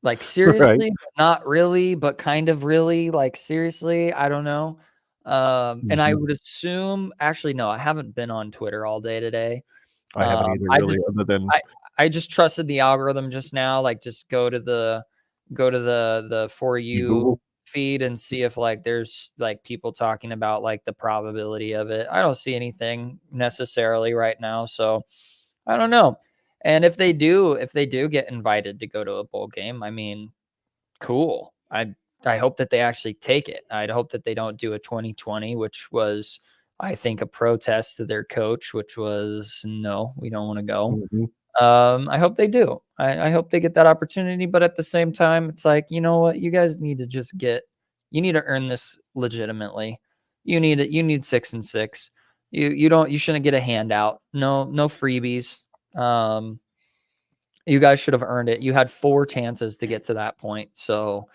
like seriously, Right. not really, but kind of really, like seriously. I don't know. And I would assume, actually, no, I haven't been on Twitter all day today. I haven't either, really, other than I just trusted the algorithm just now. Like, just go to the For You Google feed and see if like there's like people talking about like the probability of it. I don't see anything necessarily right now, so I don't know. And if they do get invited to go to a bowl game, I mean, cool. I hope that they actually take it. I'd hope that they don't do a 2020, which was, I think, a protest to their coach, which was, no, we don't want to go. I hope they do. I hope they get that opportunity, but at the same time, it's like, you know what? You guys need to you need to earn this legitimately. You need 6 and 6. You shouldn't get a handout. No freebies. You guys should have earned it. You had 4 chances to get to that point. So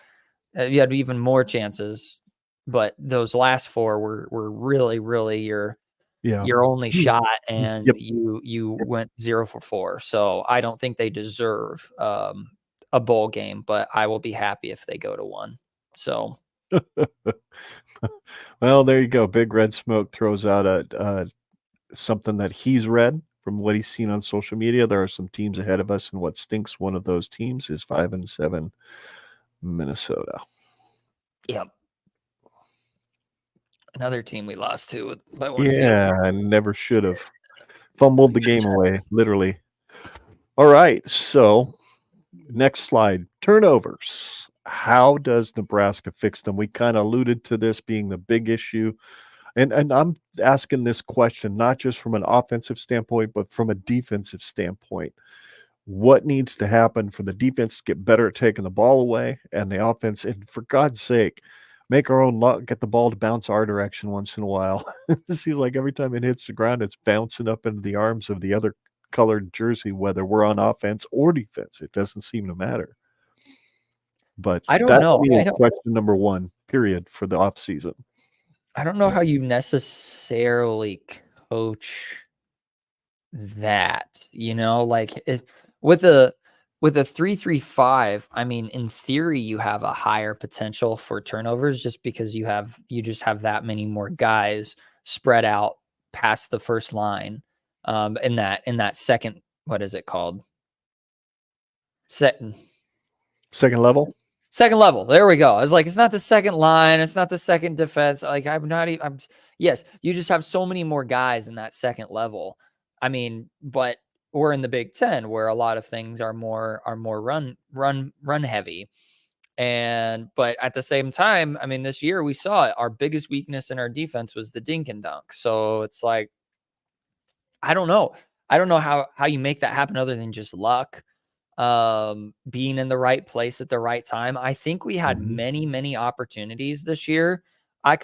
you had even more chances, but those last 4 were really, really your only shot, and you went 0 for 4. So I don't think they deserve a bowl game, but I will be happy if they go to one. So, well, there you go. Big Red Smoke throws out something that he's read from what he's seen on social media. There are some teams ahead of us, and what stinks, one of those teams is 5 and 7 Minnesota. Yep. Another team we lost to. Yeah, I never should have fumbled the game away, literally. All right, so next slide. Turnovers. How does Nebraska fix them? We kind of alluded to this being the big issue. And I'm asking this question not just from an offensive standpoint, but from a defensive standpoint. What needs to happen for the defense to get better at taking the ball away and the offense, and for God's sake, make our own luck, get the ball to bounce our direction once in a while. It seems like every time it hits the ground, it's bouncing up into the arms of the other colored jersey, whether we're on offense or defense. It doesn't seem to matter. But I don't know. Question number one, period, for the offseason. I don't know how you necessarily coach that, like with a 3-3-5, I mean, in theory, you have a higher potential for turnovers just because you just have that many more guys spread out past the first line. In that second, what is it called? Second level. Second level. There we go. I was like, it's not the second line. It's not the second defense. Like yes, you just have so many more guys in that second level. I mean, but we're in the Big Ten where a lot of things are more run heavy. But at the same time, I mean, this year we saw it. Our biggest weakness in our defense was the dink and dunk. So it's like, I don't know how you make that happen other than just luck. Being in the right place at the right time. I think we had many opportunities this year. I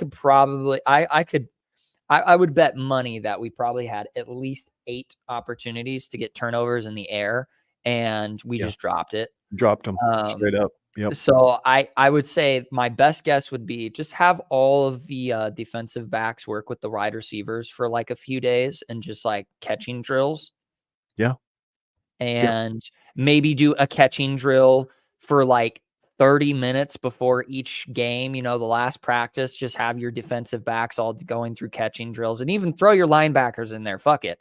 would bet money that we probably had at least 8 opportunities to get turnovers in the air, and we just dropped it. Dropped them straight up. Yep. So I would say my best guess would be just have all of the defensive backs work with the wide receivers for like a few days and just like catching drills. Yeah. And maybe do a catching drill for like 30 minutes before each game. The last practice, just have your defensive backs all going through catching drills and even throw your linebackers in there. Fuck it.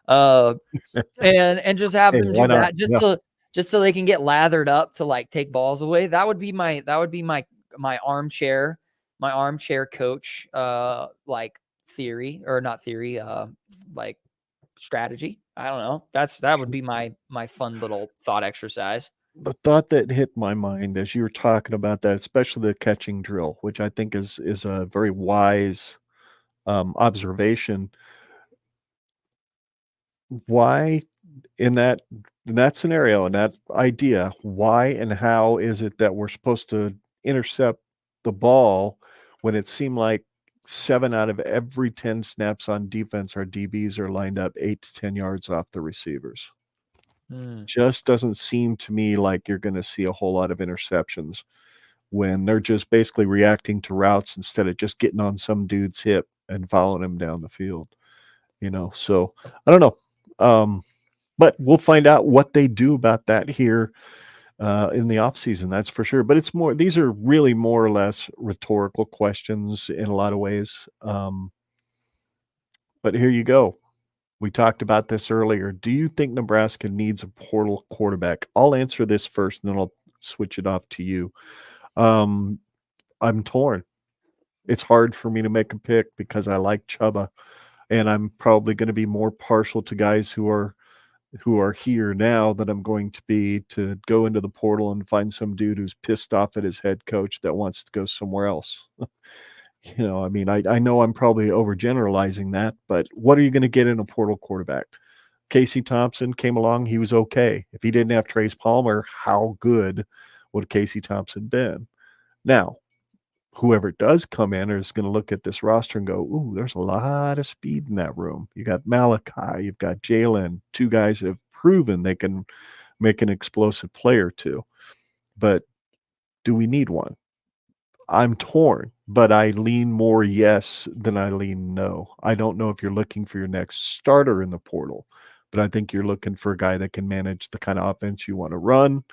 And just have them do that just so they can get lathered up to like take balls away. That would be my armchair coach, like theory or not theory, like strategy. I don't know. That would be my fun little thought exercise. The thought that hit my mind as you were talking about that, especially the catching drill, which I think is a very wise observation. Why in that scenario, in that idea, why and how is it that we're supposed to intercept the ball when it seemed like 7 out of every 10 snaps on defense, our DBs are lined up 8 to 10 yards off the receivers? Just doesn't seem to me like you're going to see a whole lot of interceptions when they're just basically reacting to routes instead of just getting on some dude's hip and following him down the field. So I don't know. But we'll find out what they do about that here in the offseason, that's for sure. But these are really more or less rhetorical questions in a lot of ways. But here you go. We talked about this earlier. Do you think Nebraska needs a portal quarterback? I'll answer this first, and then I'll switch it off to you. I'm torn. It's hard for me to make a pick because I like Chubba, and I'm probably going to be more partial to guys who are here now than I'm going to be to go into the portal and find some dude who's pissed off at his head coach that wants to go somewhere else. I mean, I know I'm probably overgeneralizing that, but what are you going to get in a portal quarterback? Casey Thompson came along. He was okay. If he didn't have Trace Palmer, how good would Casey Thompson been? Now, whoever does come in is going to look at this roster and go, ooh, there's a lot of speed in that room. You got Malachi, you've got Jalen, 2 guys that have proven they can make an explosive play or 2. But do we need one? I'm torn, but I lean more yes than I lean no. I don't know if you're looking for your next starter in the portal, but I think you're looking for a guy that can manage the kind of offense you want to run.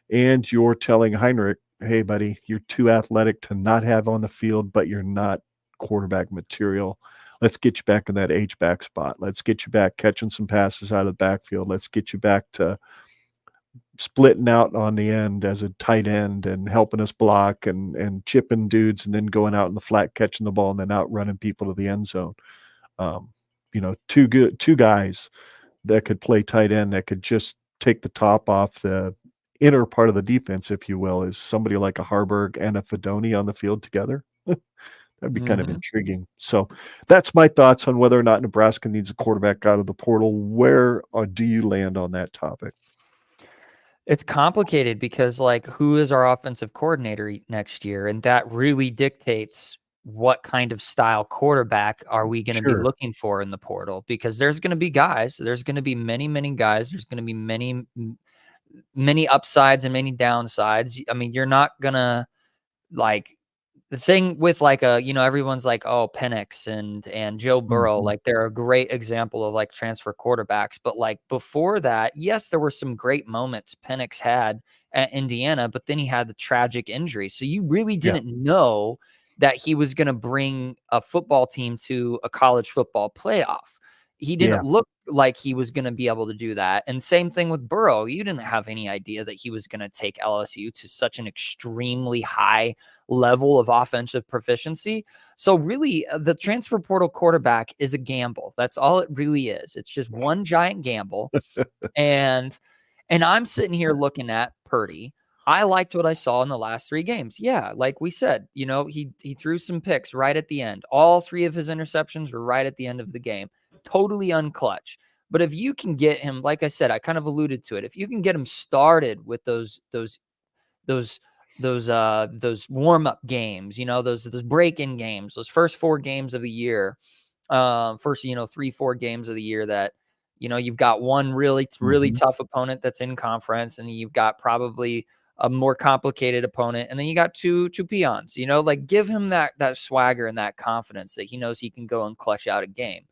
And you're telling Heinrich, hey, buddy, you're too athletic to not have on the field, but you're not quarterback material. Let's get you back in that H-back spot. Let's get you back catching some passes out of the backfield. Let's get you back to splitting out on the end as a tight end and helping us block and chipping dudes and then going out in the flat catching the ball and then outrunning people to the end zone. Two guys that could play tight end that could just take the top off the inner part of the defense, if you will, is somebody like a Harburg and a Fedoni on the field together. That'd be kind of intriguing. So that's my thoughts on whether or not Nebraska needs a quarterback out of the portal. Where do you land on that topic? It's complicated because, like, who is our offensive coordinator next year? And that really dictates what kind of style quarterback are we going to be looking for in the portal, because there's going to be guys. There's going to be many, many guys. There's going to be many, many upsides and many downsides. I mean, you're not going to, like, the thing with, like, everyone's like, oh, Penix and Joe Burrow, like, they're a great example of, like, transfer quarterbacks. But, like, before that, yes, there were some great moments Penix had at Indiana, but then he had the tragic injury. So you really didn't know that he was going to bring a football team to a college football playoff. He didn't look like he was going to be able to do that. And same thing with Burrow. You didn't have any idea that he was going to take LSU to such an extremely high level of offensive proficiency. So really, the transfer portal quarterback is a gamble. That's all it really is. It's just one giant gamble. and I'm sitting here looking at Purdy. I liked what I saw in the last 3 games. Yeah, like we said, he threw some picks right at the end. All 3 of his interceptions were right at the end of the game. Totally unclutch. But if you can get him, like I said, I kind of alluded to it. If you can get him started with those warm-up games, those break-in games, those first 4 games of the year, first 3-4 games of the year that you've got one really tough opponent that's in conference, and you've got probably a more complicated opponent, and then you got two peons. Like, give him that swagger and that confidence that he knows he can go and clutch out a game.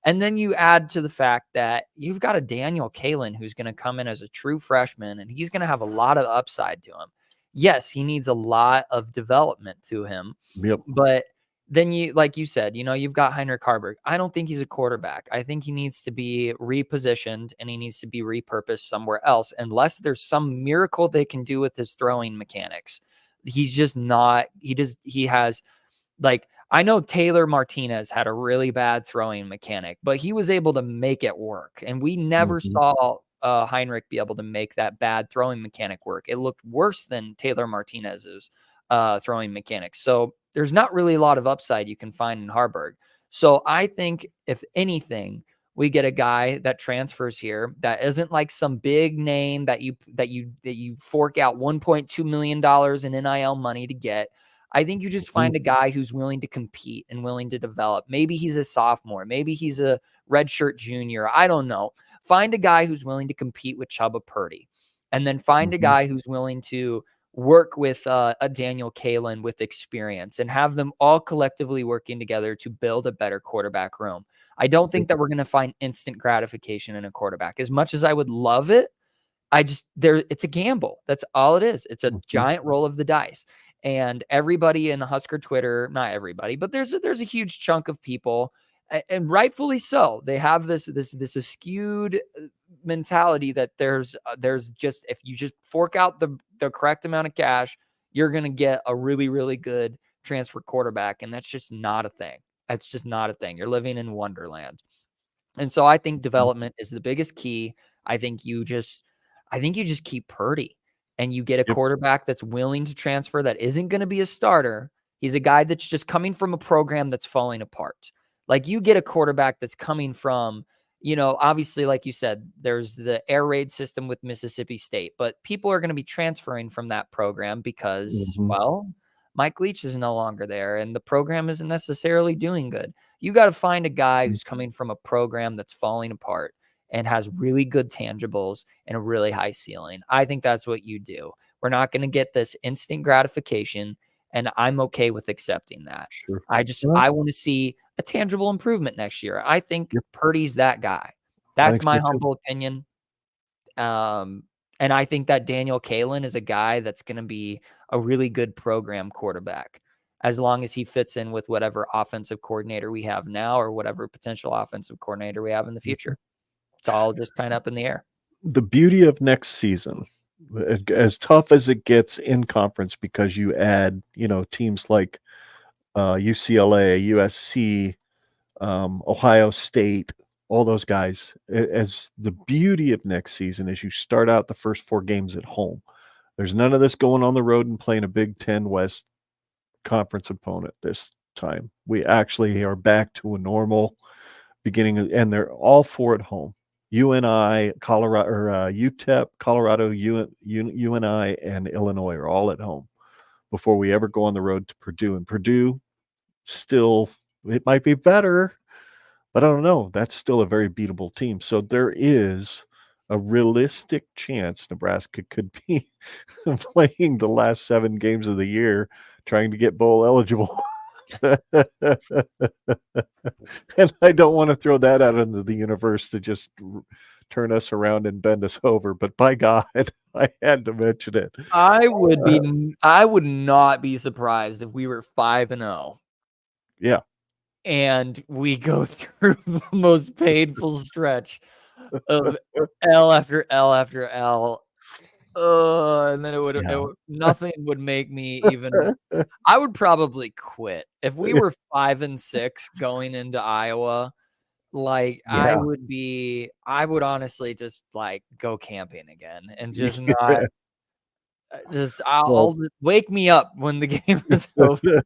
And then you add to the fact that you've got a Daniel Kalen who's going to come in as a true freshman, and he's going to have a lot of upside to him. Yes, he needs a lot of development to him. Yep. But then like you said, you've got Heinrich Harburg. I don't think he's a quarterback. I think he needs to be repositioned and he needs to be repurposed somewhere else, unless there's some miracle they can do with his throwing mechanics. He's just not, he has, like, I know Taylor Martinez had a really bad throwing mechanic, but he was able to make it work. And we never saw Heinrich be able to make that bad throwing mechanic work. It looked worse than Taylor Martinez's throwing mechanics. So there's not really a lot of upside you can find in Harburg. So I think, if anything, we get a guy that transfers here that isn't like some big name that you fork out $1.2 million in NIL money to get. I think you just find a guy who's willing to compete and willing to develop. Maybe he's a sophomore. Maybe he's a redshirt junior. I don't know. Find a guy who's willing to compete with Chubba Purdy, and then find a guy who's willing to work with a Daniel Kalen with experience, and have them all collectively working together to build a better quarterback room. I don't think that we're going to find instant gratification in a quarterback. As much as I would love it, it's a gamble. That's all it is. It's a giant roll of the dice. And everybody in Husker Twitter, not everybody, but there's a huge chunk of people, and rightfully so, they have this skewed mentality that there's just, if you just fork out the correct amount of cash, you're going to get a really, really good transfer quarterback. And that's just not a thing. That's just not a thing. You're living in Wonderland. And so I think development is the biggest key. I think you just keep Purdy, and you get a quarterback that's willing to transfer, that isn't going to be a starter. He's a guy that's just coming from a program that's falling apart. Like, you get a quarterback that's coming from, obviously, like you said, there's the air raid system with Mississippi State, but people are going to be transferring from that program because, well, Mike Leach is no longer there and the program isn't necessarily doing good. You got to find a guy who's coming from a program that's falling apart and has really good tangibles and a really high ceiling. I think that's what you do. We're not going to get this instant gratification, and I'm okay with accepting that. Sure. I want to see a tangible improvement next year. I think Purdy's that guy. That's my humble opinion. And I think that Daniel Kalen is a guy that's going to be a really good program quarterback, as long as he fits in with whatever offensive coordinator we have now or whatever potential offensive coordinator we have in the future. It's all just kind of up in the air. The beauty of next season as tough as it gets in conference, because you add, teams like UCLA, USC, Ohio State, all those guys. As the beauty of next season is you start out the first 4 games at home. There's none of this going on the road and playing a Big Ten West conference opponent this time. We actually are back to a normal beginning, and they're all 4 at home. UNI, Colorado, or UTEP, Colorado, UNI, and Illinois are all at home before we ever go on the road to Purdue. And Purdue still, it might be better, but I don't know. That's still a very beatable team. So there is a realistic chance Nebraska could be playing the last 7 games of the year trying to get bowl eligible. And I don't want to throw that out into the universe to just turn us around and bend us over, but by God, I had to mention it. I would not be surprised if we were 5-0. Yeah. And we go through the most painful stretch of L after L after L. And then nothing would make me even. I would probably quit if we were 5-6 going into Iowa. Like I would honestly just like go camping again and just not. I'll wake me up when the game is over.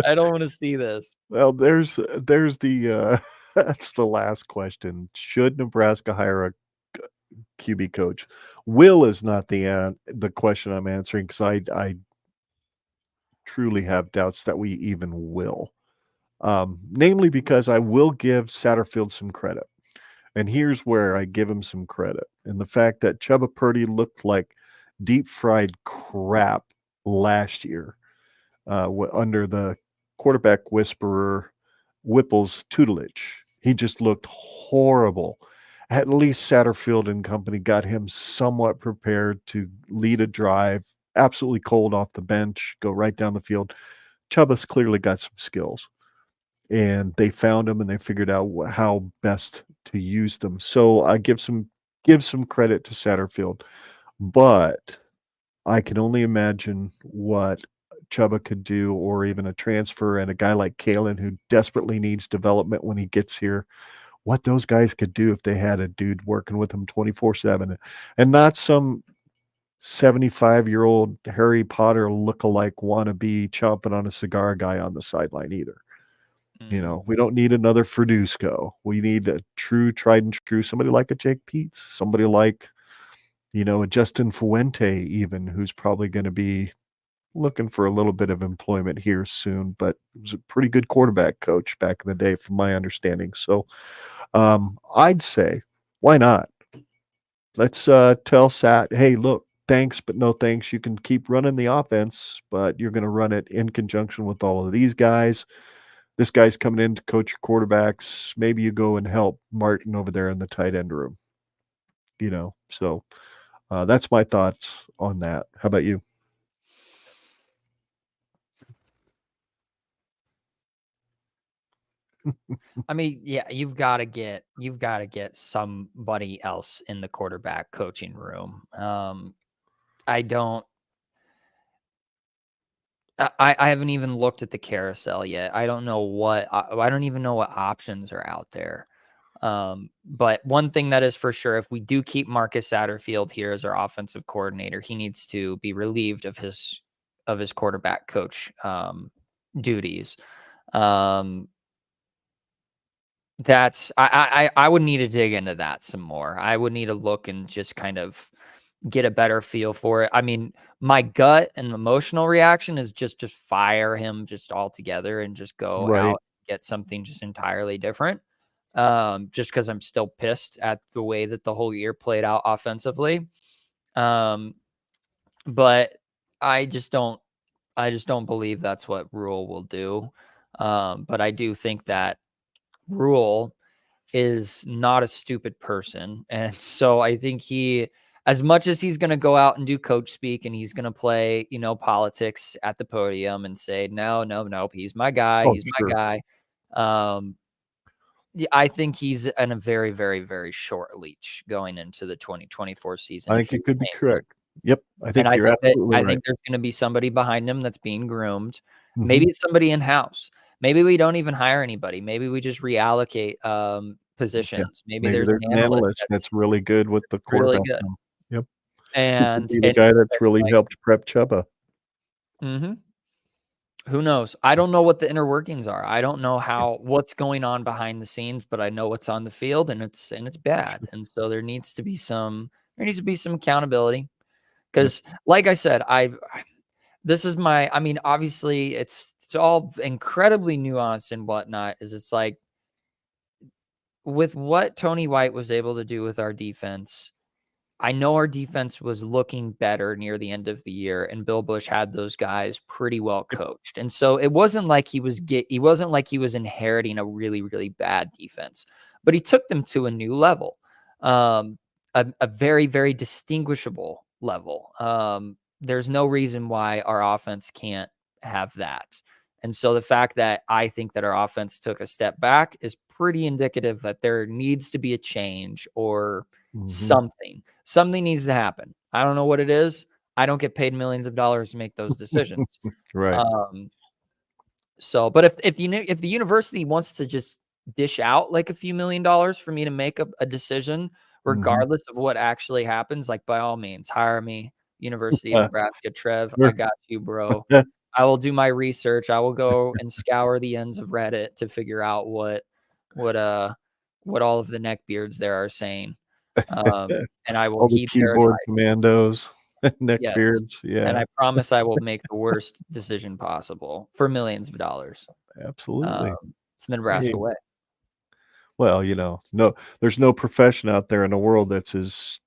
I don't want to see this. Well, there's the that's the last question. Should Nebraska hire a QB coach? Will is not the question I'm answering, because I truly have doubts that we even will. Namely because I will give Satterfield some credit. And here's where I give him some credit. And the fact that Chubba Purdy looked like deep-fried crap last year under the quarterback whisperer Whipple's tutelage. He just looked horrible. At least Satterfield and company got him somewhat prepared to lead a drive, absolutely cold off the bench, go right down the field. Chubba's clearly got some skills, and they found him and they figured out how best to use them. So I give some credit to Satterfield, but I can only imagine what Chubba could do, or even a transfer, and a guy like Kalen who desperately needs development when he gets here, what those guys could do if they had a dude working with them 24/7, and not some 75-year-old Harry Potter lookalike wannabe chomping on a cigar guy on the sideline either. We don't need another Ferdusco. We need a true, tried and true, somebody like a Jake Peets, somebody like, a Justin Fuente even, who's probably going to be looking for a little bit of employment here soon, but was a pretty good quarterback coach back in the day from my understanding. So I'd say, why not? Let's tell Sat, hey, look, thanks, but no thanks. You can keep running the offense, but you're going to run it in conjunction with all of these guys. This guy's coming in to coach your quarterbacks. Maybe you go and help Martin over there in the tight end room. So that's my thoughts on that. How about you? I mean, yeah, you've got to get somebody else in the quarterback coaching room. I haven't even looked at the carousel yet. I don't even know what options are out there. But one thing that is for sure, if we do keep Marcus Satterfield here as our offensive coordinator, he needs to be relieved of his quarterback coach duties. That's I would need to dig into that some more. I would need to look and just kind of get a better feel for it. I mean, my gut and emotional reaction is just fire him just altogether and just go out and get something just entirely different. Just because I'm still pissed at the way that the whole year played out offensively. But I just don't believe that's what Rule will do. But I do think that Rule is not a stupid person. And so I think as much as he's going to go out and do coach speak and he's going to play, politics at the podium and say, no, he's my guy. He's my guy. I think he's in a very, very, very short leash going into the 2024 season. I think you could be correct. Yep, I think And you're absolutely I right. think there's going to be somebody behind him that's being groomed. Mhm. Maybe it's somebody in house. Maybe we don't even hire anybody. Maybe we just reallocate positions. Maybe Maybe there's there's an an analyst analyst that's that's really good with the really quarterback good, room. Yep. Who could and be the guy that's really like, helped prep Chubba. who knows? I don't know what the inner workings are. I don't know what's going on behind the scenes, but I know what's on the field, and it's bad. And so there needs to be some accountability. Because, like I said, this is I mean, obviously, it's all incredibly nuanced and whatnot. It's like with what Tony White was able to do with our defense. I know our defense was looking better near the end of the year, and Bill Bush had those guys pretty well coached. And so it wasn't like he was inheriting a really, really bad defense, but he took them to a new level, a very, very distinguishable level. There's no reason why our offense can't have that. And so the fact that I think that our offense took a step back is pretty indicative that there needs to be a change or something needs to happen. I don't know what it is. I don't get paid millions of dollars to make those decisions. Right. So, but if the university wants to just dish out like a few $1,000,000 for me to make a decision, regardless of what actually happens, like by all means, hire me, University of Nebraska, Trev. I got you, bro. I will do my research. I will go and scour the ends of Reddit to figure out what all of the neckbeards there are saying. And I will All the heed their keyboard advice. commandos, neck Yes. beards. And Yeah, I promise I will make the worst decision possible for millions of dollars. absolutely. It's the Nebraska way. Well, no, there's no profession out there in the world that's as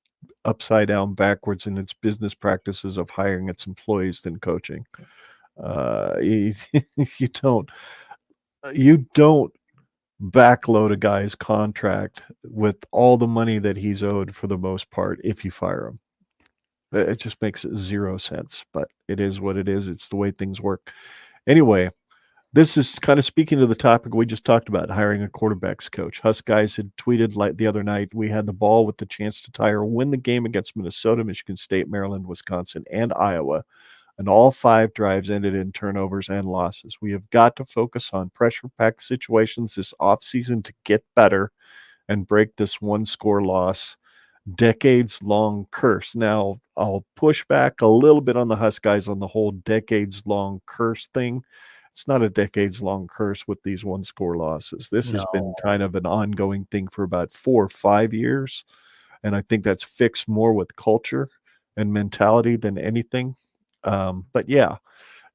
upside down backwards in its business practices of hiring its employees than coaching. You, you don't backload a guy's contract with all the money that he's owed for the most part if you fire him. It just makes zero sense, but it is what it is. It's the way things work. Anyway, this is kind of speaking to the topic we just talked about, hiring a quarterbacks coach. Husk guys had tweeted like the other night, we had the ball with the chance to tie or win the game against Minnesota, Michigan State, Maryland, Wisconsin, and Iowa. And all 5 drives ended in turnovers and losses. We have got to focus on pressure-packed situations this offseason to get better and break this one-score loss decades-long curse. Now, I'll push back a little bit on the Husk guys on the whole decades-long curse thing. It's not a decades-long curse with these one-score losses. This has been kind of an ongoing thing for about 4 or 5 years, and I think that's fixed more with culture and mentality than anything. But yeah,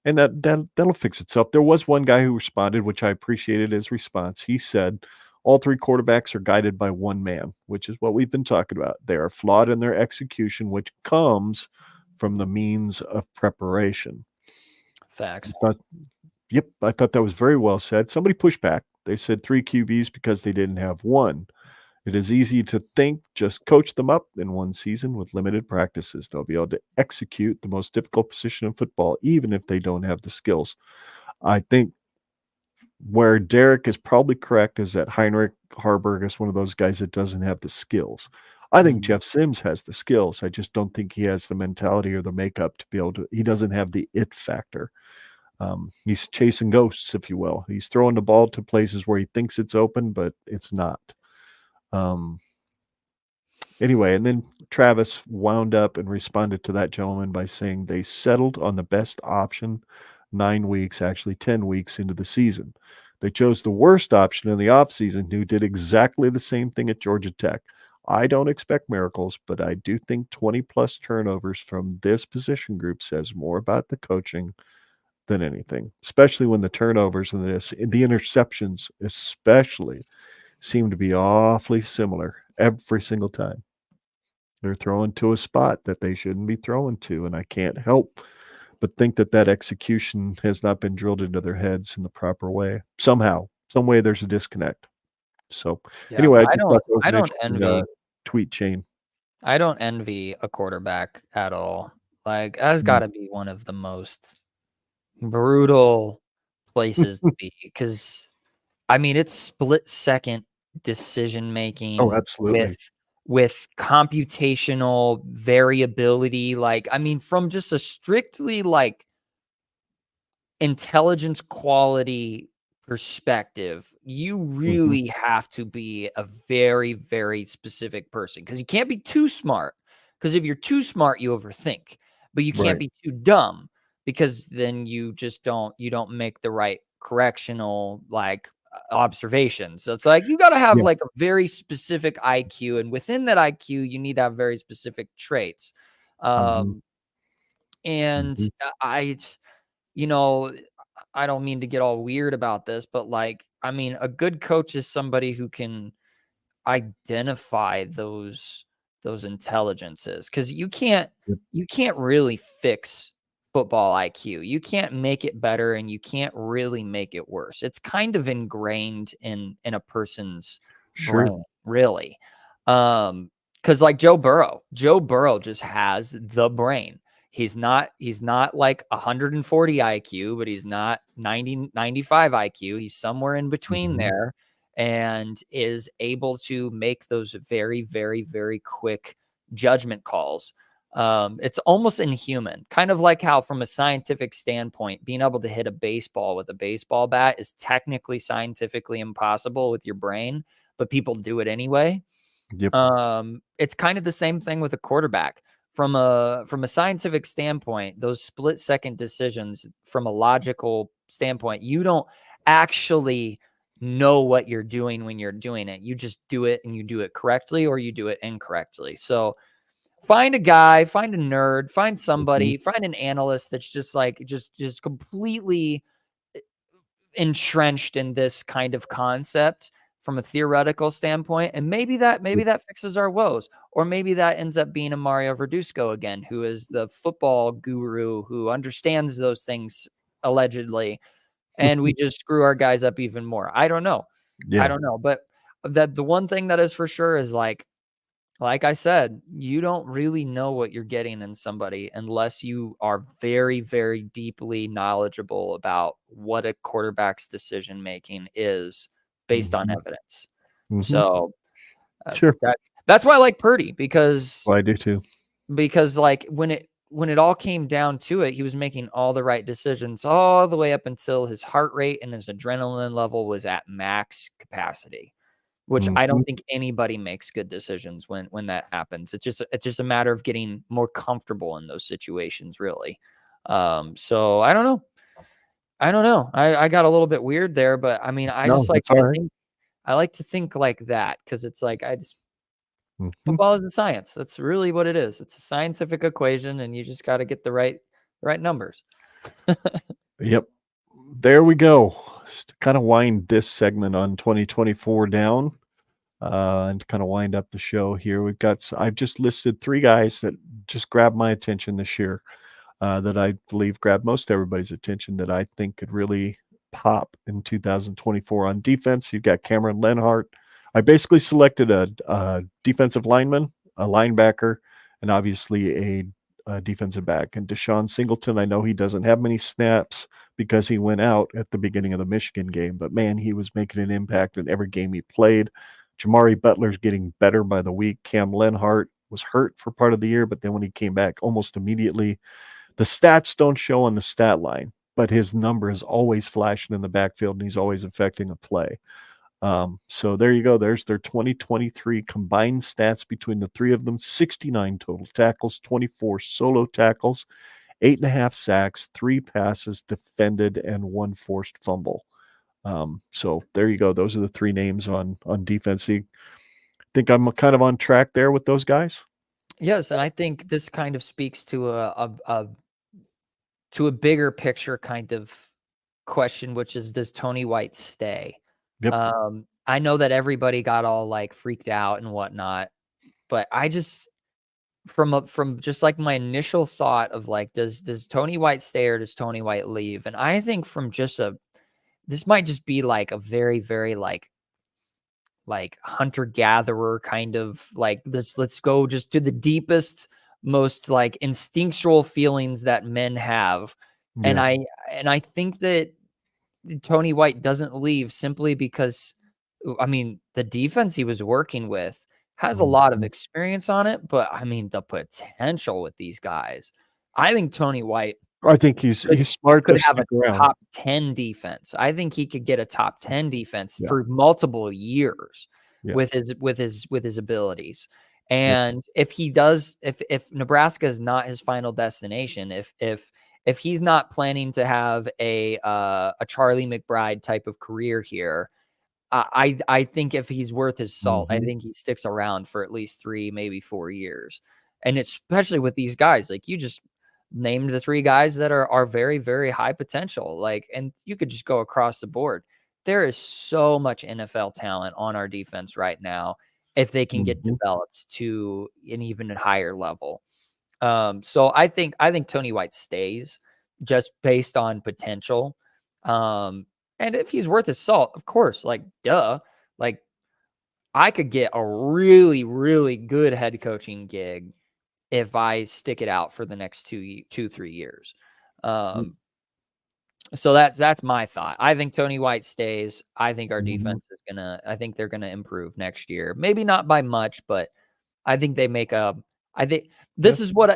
and that'll fix itself. There was one guy who responded, which I appreciated his response. He said, all 3 quarterbacks are guided by one man, which is what we've been talking about. They are flawed in their execution, which comes from the means of preparation. Facts. I thought that was very well said. Somebody pushed back. They said 3 QBs because they didn't have one. It is easy to think just coach them up in one season with limited practices. They'll be able to execute the most difficult position in football, even if they don't have the skills. I think where Derek is probably correct is that Heinrich Harburg is one of those guys that doesn't have the skills. I think Jeff Sims has the skills. I just don't think he has the mentality or the makeup to be able to. He doesn't have the it factor. He's chasing ghosts, if you will. He's throwing the ball to places where he thinks it's open, but it's not. Anyway, and then Travis wound up and responded to that gentleman by saying they settled on the best option 9 weeks, actually 10 weeks into the season. They chose the worst option in the offseason, who did exactly the same thing at Georgia Tech. I don't expect miracles, but I do think 20-plus turnovers from this position group says more about the coaching than anything, especially when the turnovers and the interceptions especially seem to be awfully similar every single time. They're throwing to a spot that they shouldn't be throwing to, and I can't help but think that execution has not been drilled into their heads in the proper way. Somehow, some way there's a disconnect. So anyway, I don't envy tweet chain. I don't envy a quarterback at all. Like, that's got to be one of the most brutal places to be, because I mean, it's split second decision making. Oh, absolutely. with computational variability. Like, I mean, from just a strictly like intelligence quality perspective, you really have to be a very, very specific person, because you can't be too smart. Because if you're too smart, you overthink, but you can't be too dumb, because then you just don't make the right correctional like observations. So it's like you got to have like a very specific IQ, and within that IQ, you need to have very specific traits. And I, you know, I don't mean to get all weird about this, but like, I mean, a good coach is somebody who can identify those intelligences, because you can't really fix football IQ. You can't make it better, and you can't really make it worse. It's kind of ingrained in a person's brain, really. Because like Joe Burrow just has the brain. He's not like 140 IQ, but he's not 95 IQ. He's somewhere in between there, and is able to make those very, very, very quick judgment calls. It's almost inhuman, kind of like how from a scientific standpoint, being able to hit a baseball with a baseball bat is technically scientifically impossible with your brain, but people do it anyway. It's kind of the same thing with a quarterback. From a scientific standpoint, those split-second decisions, from a logical standpoint, you don't actually know what you're doing when you're doing it. You just do it, and you do it correctly or you do it incorrectly. So find a guy, find a nerd, find somebody, find an analyst that's just like just completely entrenched in this kind of concept from a theoretical standpoint, and maybe that fixes our woes, or maybe that ends up being a Mario Verduzco again, who is the football guru who understands those things allegedly, and we just screw our guys up even more. I don't know. I don't know, but that the one thing that is for sure is like I said, you don't really know what you're getting in somebody unless you are very, very deeply knowledgeable about what a quarterback's decision making is based on evidence. So that's why I like Purdy, because I do too. Because like when it all came down to it, he was making all the right decisions all the way up until his heart rate and his adrenaline level was at max capacity, which I don't think anybody makes good decisions when that happens. It's just a matter of getting more comfortable in those situations, really. So I don't know. I got a little bit weird there, but I mean, I like to think like that, because it's like football is a science. That's really what it is. It's a scientific equation, and you just got to get the right numbers. There we go. Just to kind of wind this segment on 2024 down, and to kind of wind up the show here, I've just listed 3 guys that just grabbed my attention this year, that I believe grabbed most everybody's attention, that I think could really pop in 2024. On defense, you've got Cameron Lenhart. I basically selected a defensive lineman, a linebacker, and obviously a defensive back. And Deshaun Singleton, I know he doesn't have many snaps because he went out at the beginning of the Michigan game, but man, he was making an impact in every game he played. Jamari Butler's getting better by the week. Cam Lenhart was hurt for part of the year, but then when he came back almost immediately, the stats don't show on the stat line, but his number is always flashing in the backfield, and he's always affecting a play. So there you go. There's their 2023 combined stats between the 3 of them: 69 total tackles, 24 solo tackles, 8.5 sacks, 3 passes defended, and 1 forced fumble. So there you go. Those are the 3 names on defense. You think I'm kind of on track there with those guys? Yes, and I think this kind of speaks to a bigger picture kind of question, which is, does Tony White stay? I know that everybody got all like freaked out and whatnot, but I just from just like my initial thought of like, does Tony White stay or does Tony White leave? And I think from just this might just be like a very, very like hunter-gatherer kind of like let's go just to the deepest, most like instinctual feelings that men have. And I think that Tony White doesn't leave simply because, I mean, the defense he was working with has a lot of experience on it, but I mean, the potential with these guys. I think Tony White I think he's smart could to have a stick around. top 10 defense. I think he could get a top 10 defense Yeah. for multiple years Yeah. with his abilities. And if he does, if Nebraska is not his final destination, if he's not planning to have a Charlie McBride type of career here, I think if he's worth his salt, I think he sticks around for at least 3, maybe 4 years. And especially with these guys, like you just named the 3 guys that are very, very high potential. Like, and you could just go across the board. There is so much NFL talent on our defense right now if they can get developed to an even higher level. So I think Tony White stays just based on potential. And if he's worth his salt, of course, like, duh. Like, I could get a really, really good head coaching gig if I stick it out for the next 2-3 years. So that's my thought. I think Tony White stays. I think our defense is I think they're gonna improve next year. Maybe not by much, but I think they make this is what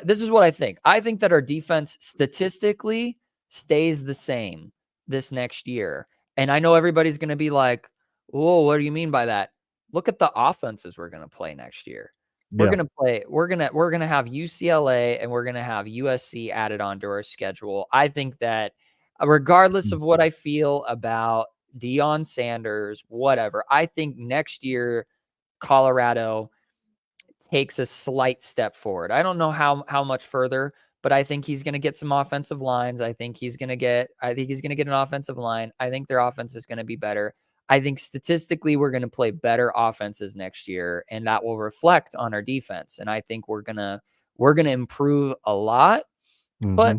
I think. I think that our defense statistically stays the same this next year. And I know everybody's going to be like, "Oh, what do you mean by that?" Look at the offenses we're going to play next year. We're going to have UCLA and we're going to have USC added onto our schedule. I think that regardless of what I feel about Deion Sanders, whatever, I think next year Colorado takes a slight step forward. I don't know how much further, but I think he's going to get some offensive lines. I think he's going to get an offensive line. I think their offense is going to be better. I think statistically we're going to play better offenses next year, and that will reflect on our defense. And I think we're going to improve a lot, but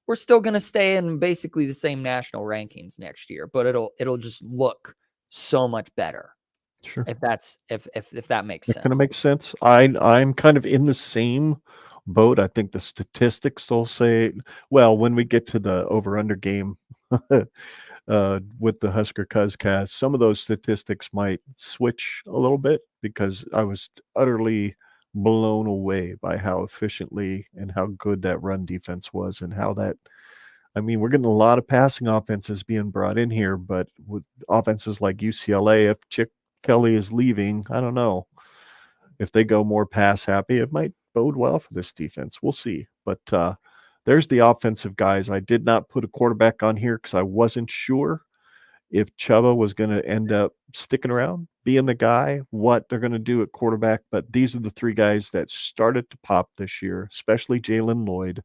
we're still going to stay in basically the same national rankings next year, but it'll just look so much better. Sure. If that makes sense. Kind of makes sense. I'm kind of in the same boat. I think the statistics will say, well, when we get to the over-under game with the Husker Cuzcast, some of those statistics might switch a little bit because I was utterly blown away by how efficiently and how good that run defense was and how that – I mean, we're getting a lot of passing offenses being brought in here, but with offenses like UCLA, if Chip Kelly is leaving, I don't know. If they go more pass happy, it might bode well for this defense. We'll see. But there's the offensive guys. I did not put a quarterback on here because I wasn't sure if Chuba was going to end up sticking around, being the guy, what they're going to do at quarterback. But these are the 3 guys that started to pop this year, especially Jalen Lloyd.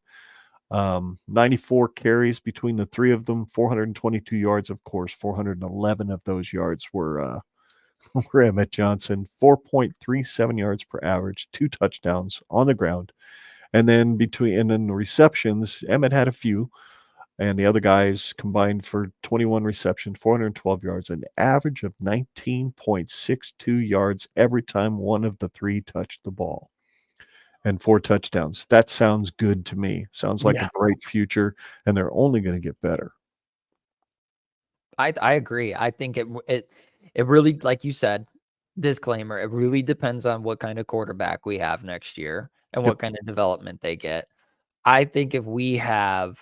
94 carries between the 3 of them, 422 yards, of course. 411 of those yards were Emmett Johnson, 4.37 yards per average, 2 touchdowns on the ground. And then the receptions, Emmett had a few, and the other guys combined for 21 receptions, 412 yards, an average of 19.62 yards every time one of the 3 touched the ball. And 4 touchdowns. That sounds good to me. Sounds like a great future, and they're only going to get better. I agree. I think it really, like you said, disclaimer, it really depends on what kind of quarterback we have next year and what kind of development they get. I think if we have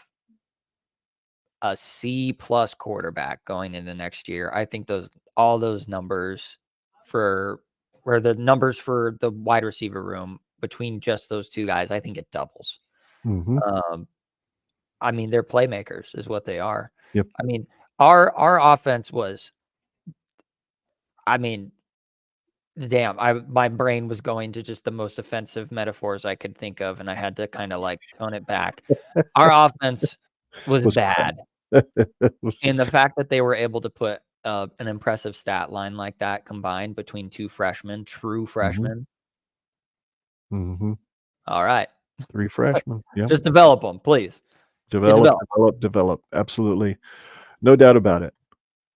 a C+ quarterback going into next year, I think all those numbers for the wide receiver room between just those 2 guys, I think it doubles. I mean, they're playmakers is what they are. Yep. I mean, our offense was, I mean, damn, my brain was going to just the most offensive metaphors I could think of, and I had to kind of like tone it back. Our offense was bad. And the fact that they were able to put an impressive stat line like that combined between 2 freshmen, true freshmen. All right. 3 freshmen. Yeah. Just develop them, please. Develop. Absolutely. No doubt about it.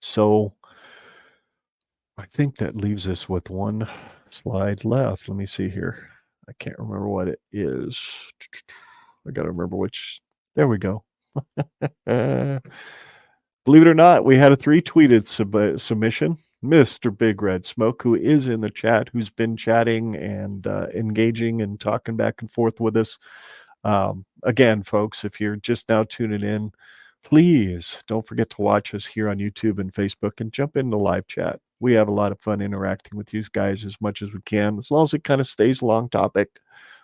So I think that leaves us with 1 slide left. Let me see here. I can't remember what it is. I got to remember which. There we go. Believe it or not, we had a 3-tweeted submission. Mr. Big Red Smoke, who is in the chat, who's been chatting and engaging and talking back and forth with us. Again, folks, if you're just now tuning in, please don't forget to watch us here on YouTube and Facebook and jump into live chat. We have a lot of fun interacting with you guys as much as we can. As long as it kind of stays along topic,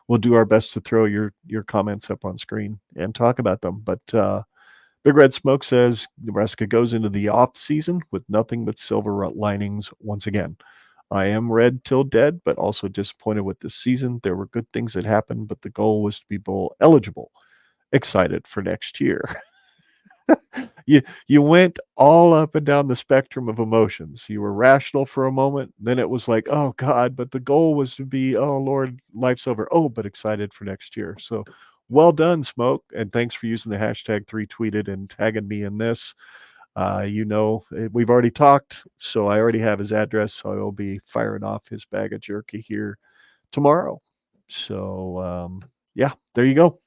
we'll do our best to throw your comments up on screen and talk about them. But Big Red Smoke says Nebraska goes into the off season with nothing but silver linings once again. I am red till dead, but also disappointed with this season. There were good things that happened, but the goal was to be bowl eligible. Excited for next year. You went all up and down the spectrum of emotions. You were rational for a moment, then it was like, oh God, but the goal was to be, oh Lord, life's over. Oh, but excited for next year. So well done, Smoke, and thanks for using the hashtag 3tweeted and tagging me in this. We've already talked, so I already have his address, so I will be firing off his bag of jerky here tomorrow. So yeah, there you go.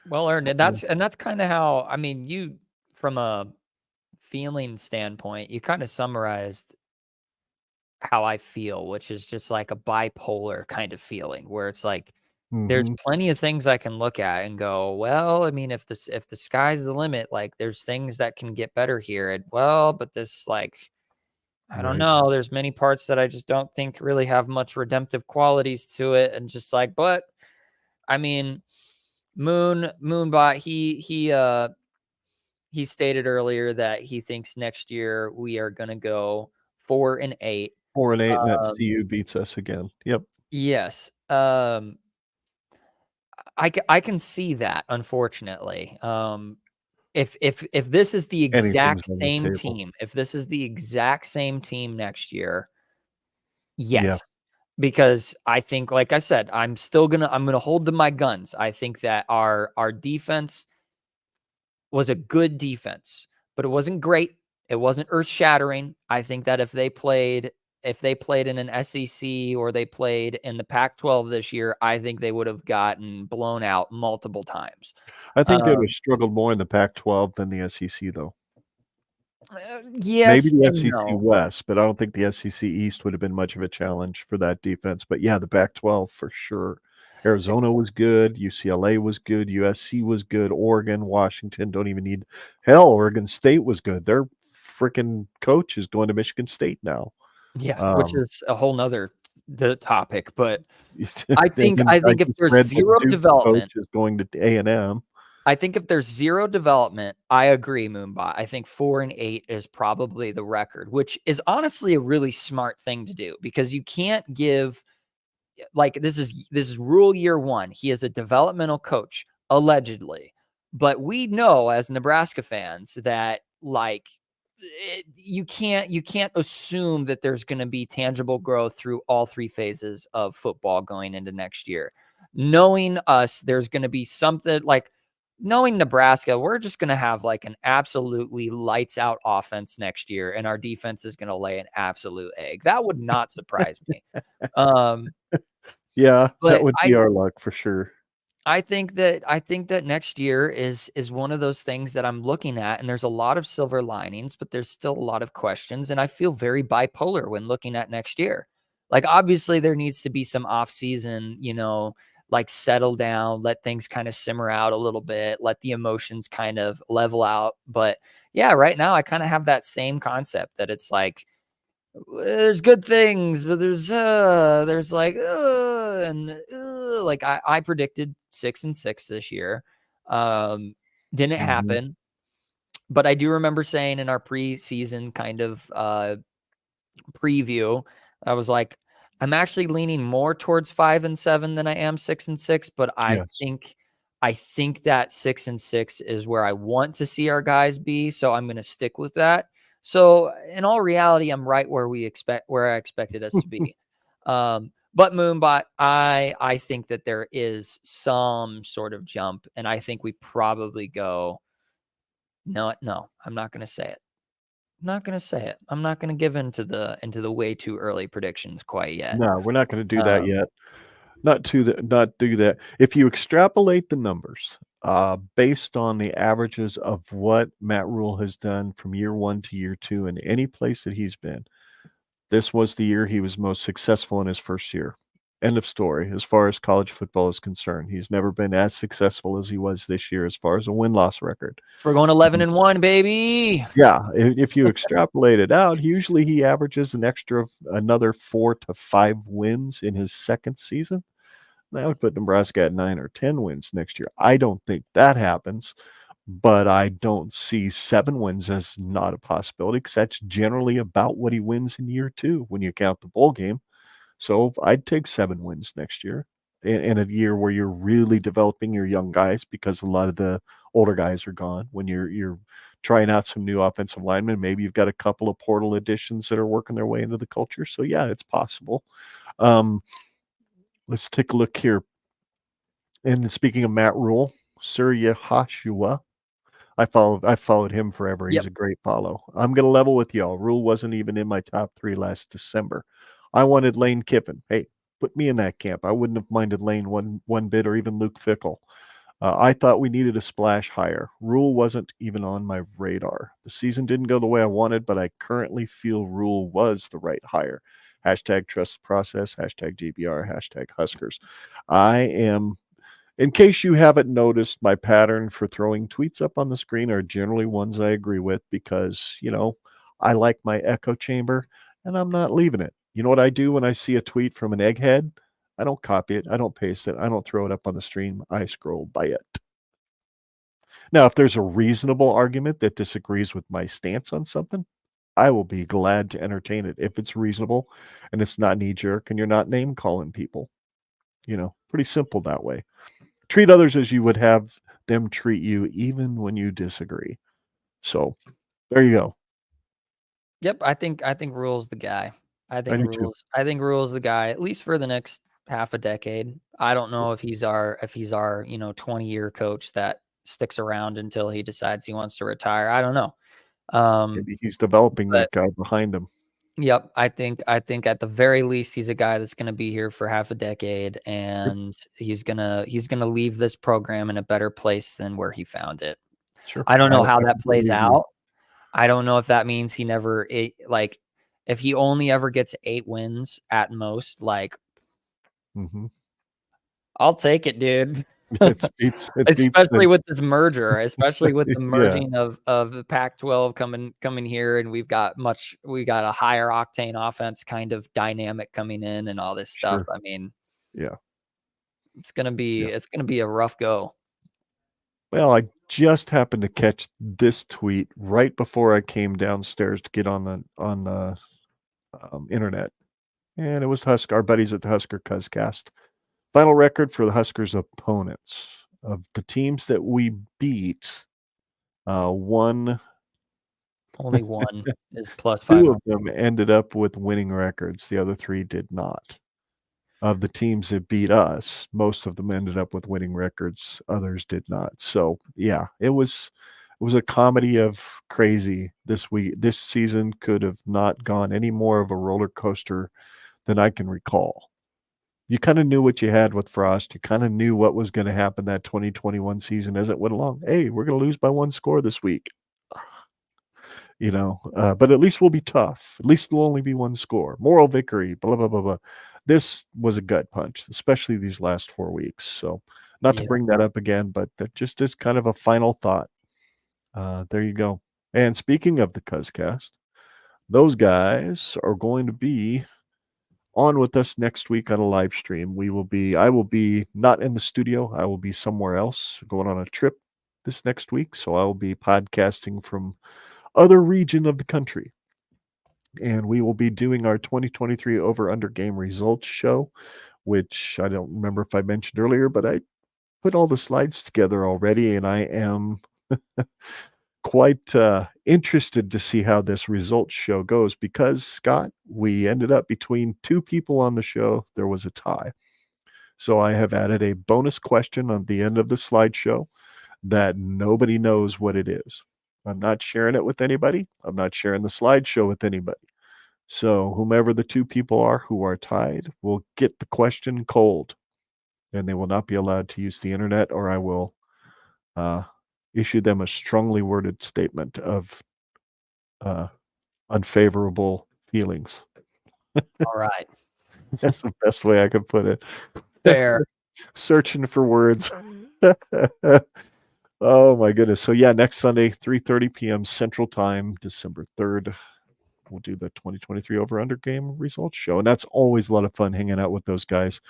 Well earned. And that's kind of how, I mean, you, from a feeling standpoint, you kind of summarized how I feel, which is just like a bipolar kind of feeling where it's like, there's plenty of things I can look at and go, well, I mean, if the sky's the limit, like there's things that can get better here. And but this, like, I don't know. There's many parts that I just don't think really have much redemptive qualities to it. And just like, but I mean, Moonbot, he stated earlier that he thinks next year we are going to go 4-8. 4-8, and that CU beats us again. Yep. Yes. I can see that, unfortunately. If this is the exact same team, if this is the exact same team next year, yes. Yeah. Because I think, like I said, I'm gonna hold to my guns. I think that our defense was a good defense, but it wasn't great. It wasn't earth-shattering. I think that if they played in an SEC or they played in the Pac-12 this year, I think they would have gotten blown out multiple times. I think they would have struggled more in the Pac-12 than the SEC, though. Yes, maybe the SEC West, but I don't think the SEC East would have been much of a challenge for that defense. But yeah, the Pac-12 for sure. Arizona was good. UCLA was good. USC was good. Oregon, Washington don't even need. Hell, Oregon State was good. Their freaking coach is going to Michigan State now. Yeah, which is a whole nother topic. But I think if there's zero development, coach is going to A&M. I think if there's zero development, I agree, Moonbot. I think 4-8 is probably the record, which is honestly a really smart thing to do because you can't give, like, this is rule year one. He is a developmental coach, allegedly. But we know as Nebraska fans that, like, you can't assume that there's going to be tangible growth through all three phases of football going into next year. Knowing us, there's going to be something like, knowing Nebraska, we're just going to have like an absolutely lights out offense next year, and our defense is going to lay an absolute egg. That would not surprise me. Yeah, that would be our luck for sure. I think that next year is one of those things that I'm looking at, and there's a lot of silver linings, but there's still a lot of questions, and I feel very bipolar when looking at next year. Like, obviously there needs to be some off season, like settle down, let things kind of simmer out a little bit, let the emotions kind of level out. But yeah, right now I kind of have that same concept that it's like, there's good things, but there's like, like I predicted 6-6 this year. Didn't happen, but I do remember saying in our preseason kind of preview, I was like, I'm actually leaning more towards 5-7 than I am 6-6, but I think that 6-6 is where I want to see our guys be. So I'm going to stick with that. So in all reality, I'm right where I expected us to be. But Moonbot, I think that there is some sort of jump, and I think we probably go. No, I'm not going to say it. Not going to say it. I'm not going to give into the way too early predictions quite yet. No, we're not going to do that yet. Not do that. If you extrapolate the numbers based on the averages of what Matt Rule has done from year one to year two in any place that he's been, This was the year he was most successful in his first year. End of story. As far as college football is concerned, he's never been as successful as he was this year as far as a win-loss record. We're going 11-1, baby. Yeah, if you extrapolate it out, usually he averages another 4 to 5 wins in his second season. That would put Nebraska at 9 or 10 wins next year. I don't think that happens, but I don't see 7 wins as not a possibility because that's generally about what he wins in year 2 when you count the bowl game. So I'd take 7 wins next year in a year where you're really developing your young guys because a lot of the older guys are gone. When you're trying out some new offensive linemen, maybe you've got a couple of portal additions that are working their way into the culture. So yeah, it's possible. Let's take a look here. And speaking of Matt Rule, Surya Hashua, I followed him forever. He's Yep. a great follow. I'm going to level with y'all. Rule wasn't even in my top 3 last December. I wanted Lane Kiffin. Hey, put me in that camp. I wouldn't have minded Lane one bit, or even Luke Fickell. I thought we needed a splash hire. Rule wasn't even on my radar. The season didn't go the way I wanted, but I currently feel Rule was the right hire. Hashtag trust the process. Hashtag GBR. Hashtag Huskers. I am... In case you haven't noticed, my pattern for throwing tweets up on the screen are generally ones I agree with because, I like my echo chamber and I'm not leaving it. You know what I do when I see a tweet from an egghead? I don't copy it. I don't paste it. I don't throw it up on the stream. I scroll by it. Now, if there's a reasonable argument that disagrees with my stance on something, I will be glad to entertain it if it's reasonable and it's not knee-jerk and you're not name-calling people. Pretty simple that way. Treat others as you would have them treat you, even when you disagree. So, there you go. Yep, I think Rule's the guy. I do too. think Rule's the guy, at least for the next half a decade. I don't know if he's our 20-year coach that sticks around until he decides he wants to retire. I don't know. Maybe he's developing that guy behind him. Yep, I think at the very least he's a guy that's going to be here for half a decade, and he's gonna leave this program in a better place than where he found it. Sure. I don't know how that plays out. I don't know if that means he never if he only ever gets 8 wins at most. I'll take it, dude. Especially with this merger, especially with the merging of the Pac-12 coming here, and we got a higher octane offense kind of dynamic coming in and all this stuff. Sure. I mean, yeah, it's gonna be a rough go. Well, I just happened to catch this tweet right before I came downstairs to get on the internet, and it was our buddies at the Husker Cuzcast. Final record for the Huskers opponents of the teams that we beat. Only one is plus 2 500. of them ended up with winning records. The other 3 did not. Of the teams that beat us, most of them ended up with winning records. Others did not. So yeah, it was a comedy of crazy this week. This season could have not gone any more of a roller coaster than I can recall. You kind of knew what you had with Frost. You kind of knew what was going to happen that 2021 season as it went along. Hey, we're going to lose by 1 score this week. But at least we'll be tough. At least it'll only be 1 score. Moral victory, blah, blah, blah, blah. This was a gut punch, especially these last 4 weeks. So not to bring that up again, but that just is kind of a final thought. There you go. And speaking of the Cuzcast, those guys are going to be on with us next week on a live stream. I will be not in the studio. I will be somewhere else going on a trip this next week. So I will be podcasting from other region of the country. And we will be doing our 2023 over-under game results show, which I don't remember if I mentioned earlier, but I put all the slides together already, and I am quite interested to see how this results show goes because, Scott, we ended up between 2 people on the show. There was a tie. So I have added a bonus question on the end of the slideshow that nobody knows what it is. I'm not sharing it with anybody. I'm not sharing the slideshow with anybody. So whomever the 2 people are who are tied will get the question cold, and they will not be allowed to use the internet, or I will issue them a strongly worded statement of unfavorable feelings. All right. That's the best way I could put it. Fair. Searching for words. Oh my goodness. So yeah, next Sunday, 3:30 p.m. Central Time, December 3rd. We'll do the 2023 over-under game results show. And that's always a lot of fun hanging out with those guys.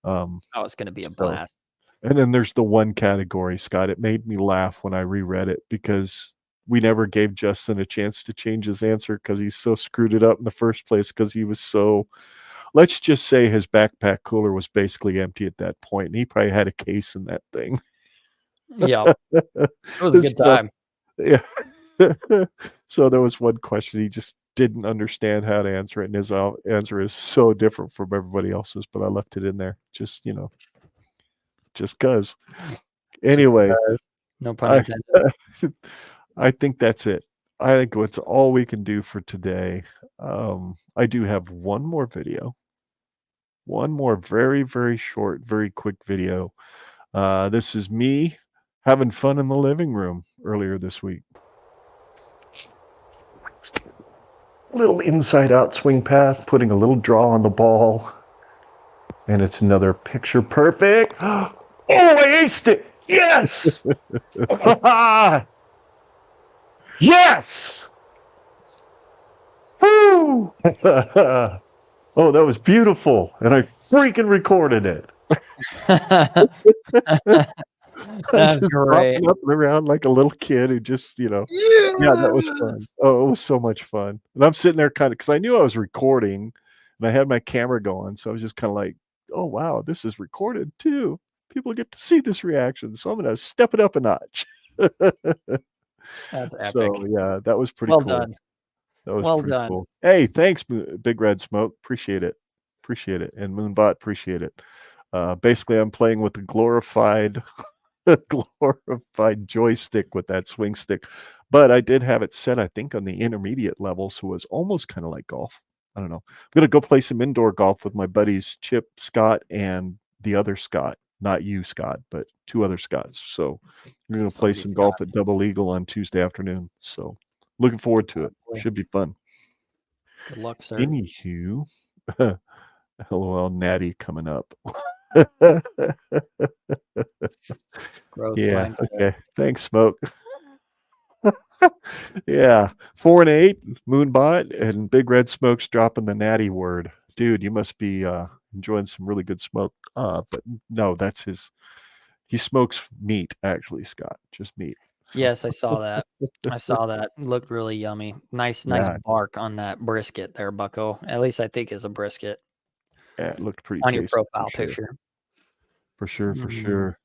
Oh, it's going to be a blast. And then there's the one category, Scott. It made me laugh when I reread it because we never gave Justin a chance to change his answer because he so screwed it up in the first place because he was so, let's just say his backpack cooler was basically empty at that point, and he probably had a case in that thing. Yeah. It was a good time. Yeah. So there was one question he just didn't understand how to answer it, and his answer is so different from everybody else's, but I left it in there just, just because. Anyway, no pun intended. I think that's it. I think that's all we can do for today. I do have one more video. One more very, very short, very quick video. This is me having fun in the living room earlier this week. Little inside-out swing path, putting a little draw on the ball. And it's another picture perfect. Oh, I aced it! Yes! Yes! Woo! Oh, that was beautiful. And I freaking recorded it. That's great. Up and around like a little kid who just, yeah, that was fun. Oh, it was so much fun. And I'm sitting there kind of, because I knew I was recording and I had my camera going. So I was just kind of like, oh, wow, this is recorded too. People get to see this reaction. So I'm going to step it up a notch. That's epic. So, yeah, that was pretty well cool. Done. That was well pretty done. cool. Hey, thanks, Big Red Smoke. Appreciate it. And Moonbot, appreciate it. Basically, I'm playing with a glorified joystick with that swing stick. But I did have it set, I think, on the intermediate level, so it was almost kind of like golf. I don't know. I'm going to go play some indoor golf with my buddies, Chip, Scott, and the other Scott. Not you, Scott, but two other Scotts. So we're going to play some golf at Double Eagle on Tuesday afternoon. So looking forward to it. Should be fun. Good luck, sir. Anywho, LOL Natty coming up. Growth yeah. mindset. Okay. Thanks, Smoke. Yeah. 4 and 8, Moonbot, and Big Red Smoke's dropping the natty word. Dude, you must be enjoying some really good smoke. But no, that's he smokes meat, actually, Scott. Just meat. Yes, I saw that. It looked really yummy. Nice bark on that brisket there, Bucko. At least I think it's a brisket. Yeah, it looked pretty on tasty, your profile for picture. For sure.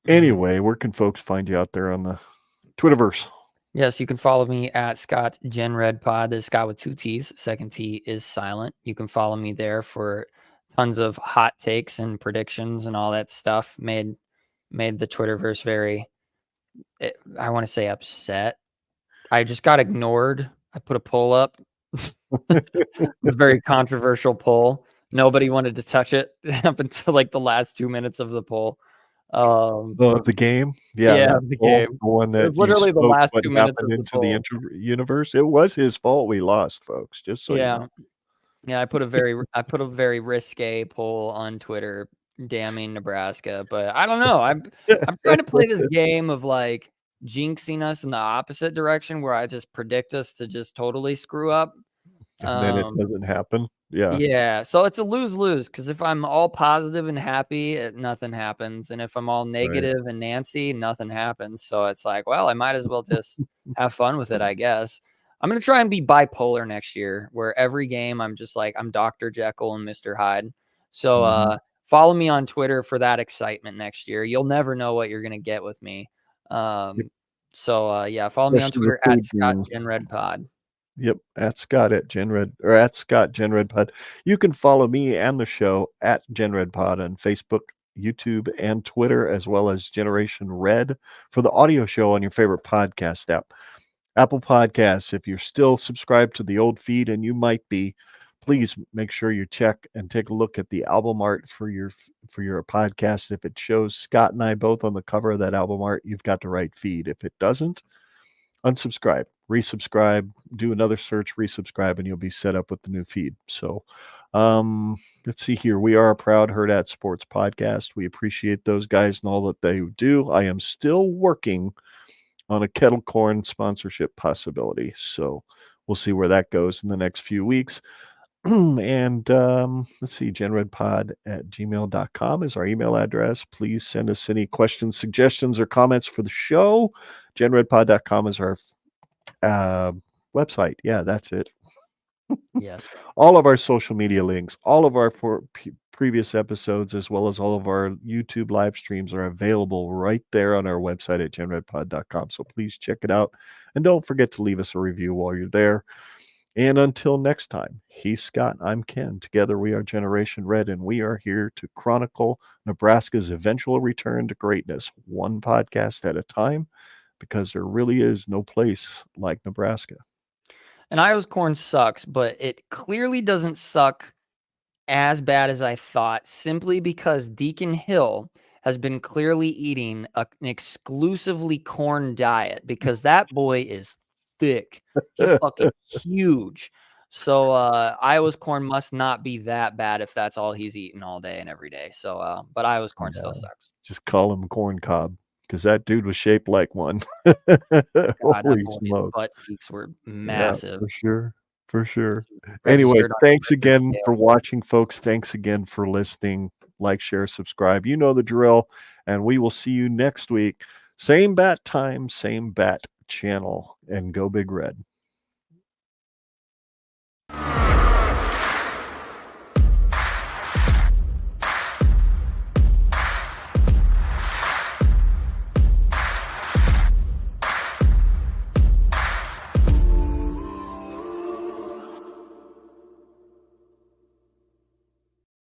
Anyway, where can folks find you out there on the Twitterverse? Yes, you can follow me at Scott GenRedPod. This is Scott with 2 T's. Second T is silent. You can follow me there for tons of hot takes and predictions and all that stuff. Made the Twitterverse very, I want to say, upset. I just got ignored. I put a poll up. A very controversial poll. Nobody wanted to touch it up until like the last 2 minutes of the poll. Of the game, the game. The one that literally the last 2 minutes of into the universe. It was his fault we lost, folks. Just so you know. Yeah. I put a very risque poll on Twitter, damning Nebraska. But I don't know. I'm trying to play this game of like jinxing us in the opposite direction, where I just predict us to just totally screw up, and then it doesn't happen. Yeah. So it's a lose-lose, because if I'm all positive and happy, nothing happens. And if I'm all negative and Nancy, nothing happens. So it's like, well, I might as well just have fun with it, I guess. I'm going to try and be bipolar next year, where every game I'm just like, I'm Dr. Jekyll and Mr. Hyde. So follow me on Twitter for that excitement next year. You'll never know what you're going to get with me. Follow me on Twitter at Scott GenRedPod. Yep, at Scott at GenRed, or at Scott GenRedPod. You can follow me and the show at GenRedPod on Facebook, YouTube, and Twitter, as well as Generation Red for the audio show on your favorite podcast app. Apple Podcasts, if you're still subscribed to the old feed, and you might be, please make sure you check and take a look at the album art for your podcast. If it shows Scott and I both on the cover of that album art, you've got the right feed. If it doesn't, unsubscribe, resubscribe, do another search, resubscribe, and you'll be set up with the new feed. So let's see here. We are a proud Herd at Sports podcast. We appreciate those guys and all that they do. I am still working on a kettle corn sponsorship possibility. So we'll see where that goes in the next few weeks. And let's see, genredpod@gmail.com is our email address. Please send us any questions, suggestions, or comments for the show. Genredpod.com is our website. Yeah, that's it. Yes. All of our social media links, all of our previous episodes, as well as all of our YouTube live streams are available right there on our website at genredpod.com. So please check it out. And don't forget to leave us a review while you're there. And until next time, he's Scott, I'm Ken. Together we are Generation Red, and we are here to chronicle Nebraska's eventual return to greatness, one podcast at a time, because there really is no place like Nebraska. And Iowa's corn sucks, but it clearly doesn't suck as bad as I thought, simply because Deacon Hill has been clearly eating an exclusively corn diet, because that boy is thick. He's fucking huge. So Iowa's corn must not be that bad if that's all he's eating all day and every day. So, but Iowa's corn still sucks. Just call him corn cob, because that dude was shaped like one. God, Holy smoke. butt cheeks were massive. Yeah, for sure. Anyway, thanks again for watching, folks. Thanks again for listening. Like, share, subscribe. You know the drill. And we will see you next week. Same bat time, same bat channel. And go Big Red.